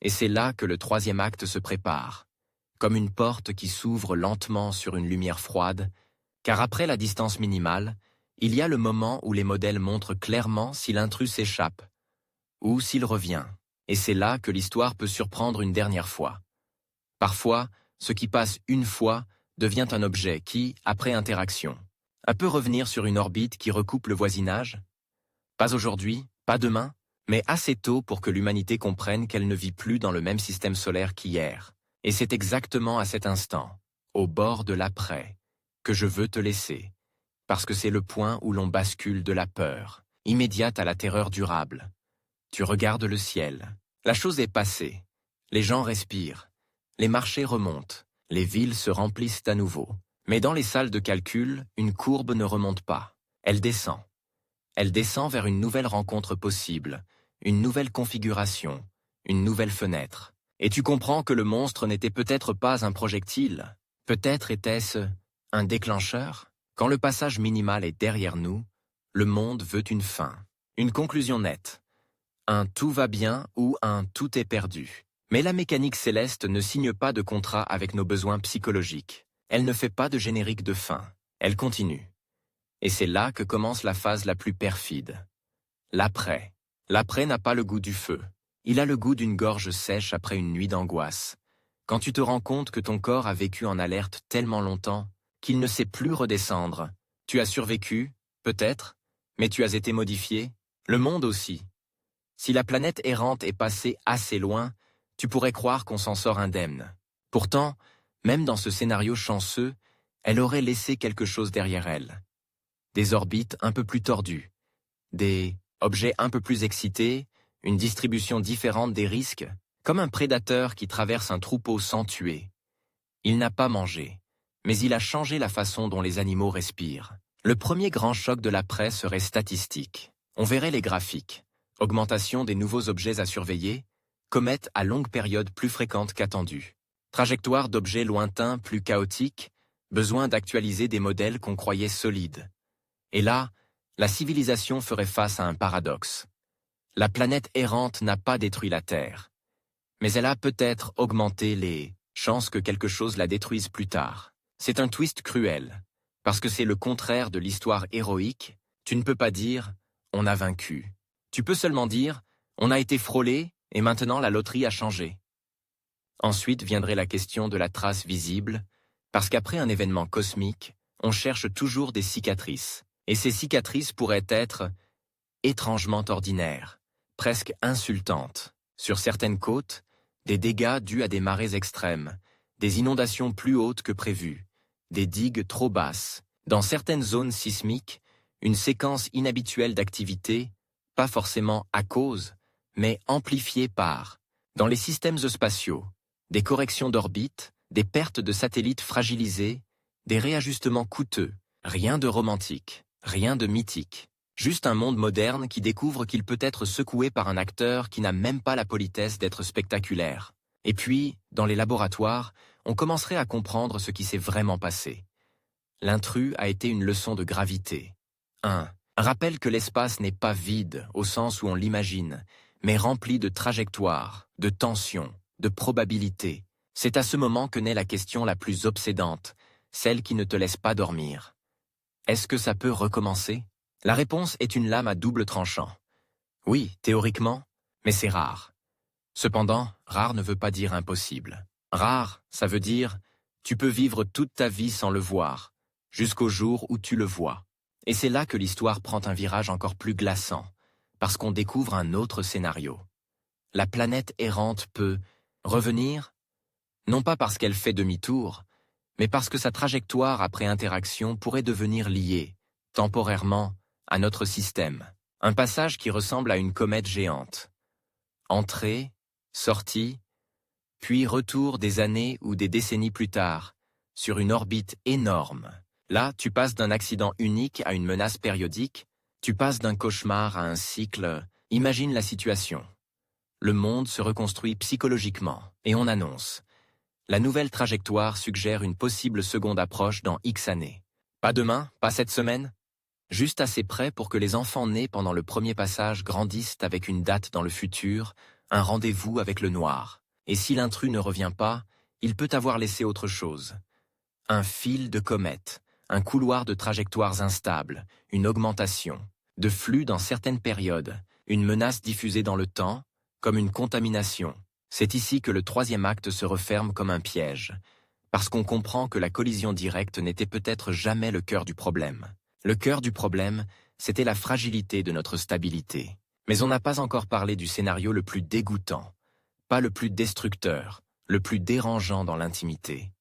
A: Et c'est là que le troisième acte se prépare, comme une porte qui s'ouvre lentement sur une lumière froide, car après la distance minimale, il y a le moment où les modèles montrent clairement si l'intrus s'échappe, ou s'il revient. Et c'est là que l'histoire peut surprendre une dernière fois. Parfois, ce qui passe une fois devient un objet qui, après interaction, peut revenir sur une orbite qui recoupe le voisinage. Pas aujourd'hui, pas demain, mais assez tôt pour que l'humanité comprenne qu'elle ne vit plus dans le même système solaire qu'hier. Et c'est exactement à cet instant, au bord de l'après, que je veux te laisser, parce que c'est le point où l'on bascule de la peur, immédiate à la terreur durable. Tu regardes le ciel. La chose est passée. Les gens respirent. Les marchés remontent. Les villes se remplissent à nouveau. Mais dans les salles de calcul, une courbe ne remonte pas. Elle descend. Elle descend vers une nouvelle rencontre possible, une nouvelle configuration, une nouvelle fenêtre. Et tu comprends que le monstre n'était peut-être pas un projectile. Peut-être était-ce un déclencheur? Quand le passage minimal est derrière nous, le monde veut une fin, une conclusion nette. Un tout va bien ou un tout est perdu. Mais la mécanique céleste ne signe pas de contrat avec nos besoins psychologiques. Elle ne fait pas de générique de fin. Elle continue. Et c'est là que commence la phase la plus perfide. L'après. L'après n'a pas le goût du feu. Il a le goût d'une gorge sèche après une nuit d'angoisse. Quand tu te rends compte que ton corps a vécu en alerte tellement longtemps qu'il ne sait plus redescendre. Tu as survécu, peut-être, mais tu as été modifié. Le monde aussi. Si la planète errante est passée assez loin, tu pourrais croire qu'on s'en sort indemne. Pourtant, même dans ce scénario chanceux, elle aurait laissé quelque chose derrière elle. Des orbites un peu plus tordues, des objets un peu plus excités, une distribution différente des risques, comme un prédateur qui traverse un troupeau sans tuer. Il n'a pas mangé, mais il a changé la façon dont les animaux respirent. Le premier grand choc de l'après serait statistique. On verrait les graphiques. Augmentation des nouveaux objets à surveiller, comètes à longue période plus fréquentes qu'attendues. Trajectoire d'objets lointains plus chaotiques, besoin d'actualiser des modèles qu'on croyait solides. Et là, la civilisation ferait face à un paradoxe. La planète errante n'a pas détruit la Terre, mais elle a peut-être augmenté les chances que quelque chose la détruise plus tard. C'est un twist cruel, parce que c'est le contraire de l'histoire héroïque. Tu ne peux pas dire « on a vaincu ». Tu peux seulement dire « on a été frôlé et maintenant la loterie a changé ». Ensuite viendrait la question de la trace visible, parce qu'après un événement cosmique, on cherche toujours des cicatrices. Et ces cicatrices pourraient être étrangement ordinaires, presque insultantes. Sur certaines côtes, des dégâts dus à des marées extrêmes, des inondations plus hautes que prévues, des digues trop basses. Dans certaines zones sismiques, une séquence inhabituelle d'activités, pas forcément à cause, mais amplifiée par, dans les systèmes spatiaux, des corrections d'orbite, des pertes de satellites fragilisés, des réajustements coûteux, rien de romantique, rien de mythique. Juste un monde moderne qui découvre qu'il peut être secoué par un acteur qui n'a même pas la politesse d'être spectaculaire. Et puis, dans les laboratoires, on commencerait à comprendre ce qui s'est vraiment passé. L'intrus a été une leçon de gravité. 1. Rappelle que l'espace n'est pas vide au sens où on l'imagine, mais rempli de trajectoires, de tensions, de probabilités. C'est à ce moment que naît la question la plus obsédante, celle qui ne te laisse pas dormir. Est-ce que ça peut recommencer? La réponse est une lame à double tranchant. Oui, théoriquement, mais c'est rare. Cependant, rare ne veut pas dire impossible. Rare, ça veut dire tu peux vivre toute ta vie sans le voir, jusqu'au jour où tu le vois. Et c'est là que l'histoire prend un virage encore plus glaçant, parce qu'on découvre un autre scénario. La planète errante peut revenir, non pas parce qu'elle fait demi-tour, mais parce que sa trajectoire après interaction pourrait devenir liée, temporairement, à notre système. Un passage qui ressemble à une comète géante. Entrée, sortie, puis retour des années ou des décennies plus tard, sur une orbite énorme. Là, tu passes d'un accident unique à une menace périodique, tu passes d'un cauchemar à un cycle. Imagine la situation. Le monde se reconstruit psychologiquement, et on annonce. La nouvelle trajectoire suggère une possible seconde approche dans X années. Pas demain, pas cette semaine? Juste assez près pour que les enfants nés pendant le premier passage grandissent avec une date dans le futur, un rendez-vous avec le noir. Et si l'intrus ne revient pas, il peut avoir laissé autre chose. Un fil de comète, un couloir de trajectoires instables, une augmentation, de flux dans certaines périodes, une menace diffusée dans le temps, comme une contamination. C'est ici que le troisième acte se referme comme un piège, parce qu'on comprend que la collision directe n'était peut-être jamais le cœur du problème. Le cœur du problème, c'était la fragilité de notre stabilité. Mais on n'a pas encore parlé du scénario le plus dégoûtant, pas le plus destructeur, le plus dérangeant dans l'intimité.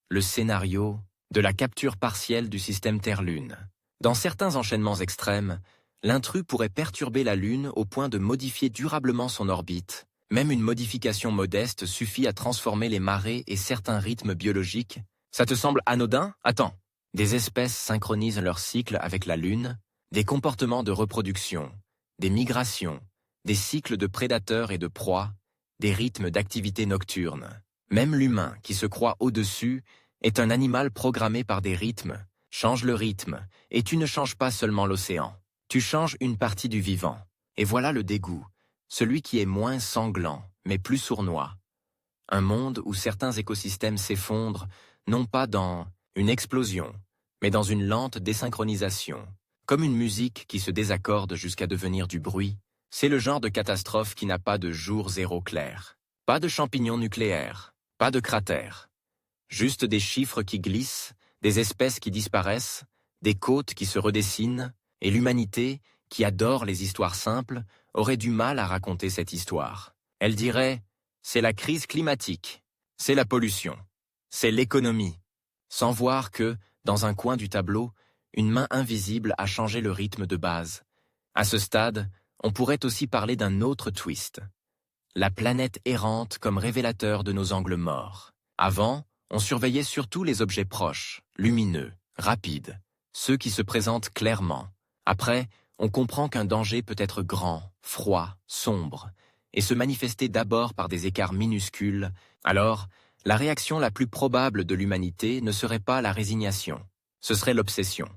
A: Le scénario de la capture partielle du système Terre-Lune. Dans certains enchaînements extrêmes, l'intrus pourrait perturber la Lune au point de modifier durablement son orbite. Même une modification modeste suffit à transformer les marées et certains rythmes biologiques. Ça te semble anodin? Attends. Des espèces synchronisent leur cycle avec la Lune, des comportements de reproduction, des migrations, des cycles de prédateurs et de proies, des rythmes d'activité nocturne. Même l'humain, qui se croit au-dessus, est un animal programmé par des rythmes. Change le rythme, et tu ne changes pas seulement l'océan. Tu changes une partie du vivant. Et voilà le dégoût, celui qui est moins sanglant, mais plus sournois. Un monde où certains écosystèmes s'effondrent, non pas dans une explosion, mais dans une lente désynchronisation. Comme une musique qui se désaccorde jusqu'à devenir du bruit, c'est le genre de catastrophe qui n'a pas de jour zéro clair. Pas de champignons nucléaires, pas de cratères. Juste des chiffres qui glissent, des espèces qui disparaissent, des côtes qui se redessinent, et l'humanité, qui adore les histoires simples, aurait du mal à raconter cette histoire. Elle dirait « c'est la crise climatique, c'est la pollution, c'est l'économie », sans voir que, dans un coin du tableau, une main invisible a changé le rythme de base. À ce stade, on pourrait aussi parler d'un autre twist. La planète errante comme révélateur de nos angles morts. Avant, on surveillait surtout les objets proches, lumineux, rapides, ceux qui se présentent clairement. Après, on comprend qu'un danger peut être grand, froid, sombre, et se manifester d'abord par des écarts minuscules. Alors, la réaction la plus probable de l'humanité ne serait pas la résignation, ce serait l'obsession.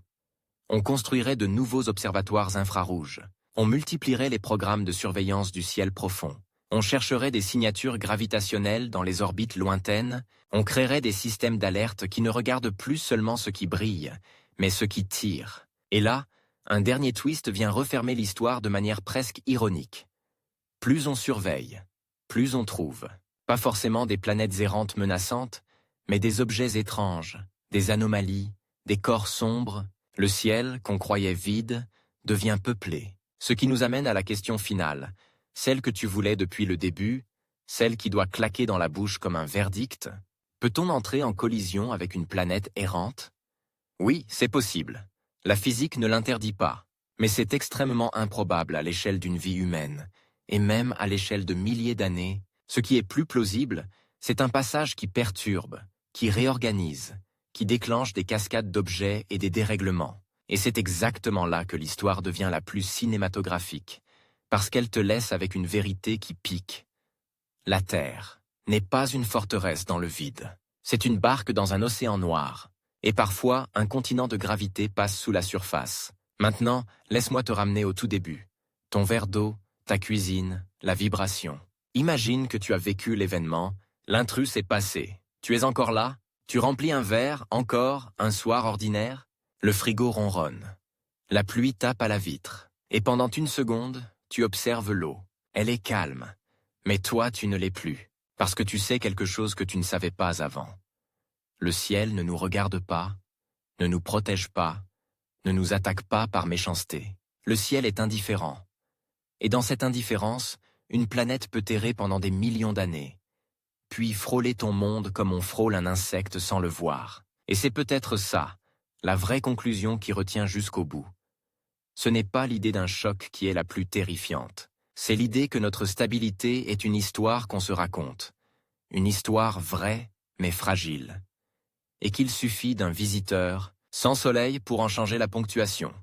A: On construirait de nouveaux observatoires infrarouges, on multiplierait les programmes de surveillance du ciel profond, on chercherait des signatures gravitationnelles dans les orbites lointaines, on créerait des systèmes d'alerte qui ne regardent plus seulement ce qui brille, mais ce qui tire. Et là, un dernier twist vient refermer l'histoire de manière presque ironique. Plus on surveille, plus on trouve. Pas forcément des planètes errantes menaçantes, mais des objets étranges, des anomalies, des corps sombres. Le ciel, qu'on croyait vide, devient peuplé. Ce qui nous amène à la question finale, celle que tu voulais depuis le début, celle qui doit claquer dans la bouche comme un verdict. Peut-on entrer en collision avec une planète errante? Oui, c'est possible. La physique ne l'interdit pas, mais c'est extrêmement improbable à l'échelle d'une vie humaine, et même à l'échelle de milliers d'années. Ce qui est plus plausible, c'est un passage qui perturbe, qui réorganise, qui déclenche des cascades d'objets et des dérèglements. Et c'est exactement là que l'histoire devient la plus cinématographique, parce qu'elle te laisse avec une vérité qui pique. La Terre n'est pas une forteresse dans le vide. C'est une barque dans un océan noir. Et parfois, un continent de gravité passe sous la surface. Maintenant, laisse-moi te ramener au tout début. Ton verre d'eau, ta cuisine, la vibration. Imagine que tu as vécu l'événement, l'intrus est passé. Tu es encore là? Tu remplis un verre, encore, un soir ordinaire? Le frigo ronronne. La pluie tape à la vitre. Et pendant une seconde, tu observes l'eau. Elle est calme. Mais toi, tu ne l'es plus. Parce que tu sais quelque chose que tu ne savais pas avant. Le ciel ne nous regarde pas, ne nous protège pas, ne nous attaque pas par méchanceté. Le ciel est indifférent. Et dans cette indifférence, une planète peut errer pendant des millions d'années, puis frôler ton monde comme on frôle un insecte sans le voir. Et c'est peut-être ça, la vraie conclusion qui retient jusqu'au bout. Ce n'est pas l'idée d'un choc qui est la plus terrifiante. C'est l'idée que notre stabilité est une histoire qu'on se raconte. Une histoire vraie, mais fragile. Et qu'il suffit d'un visiteur, sans soleil pour en changer la ponctuation.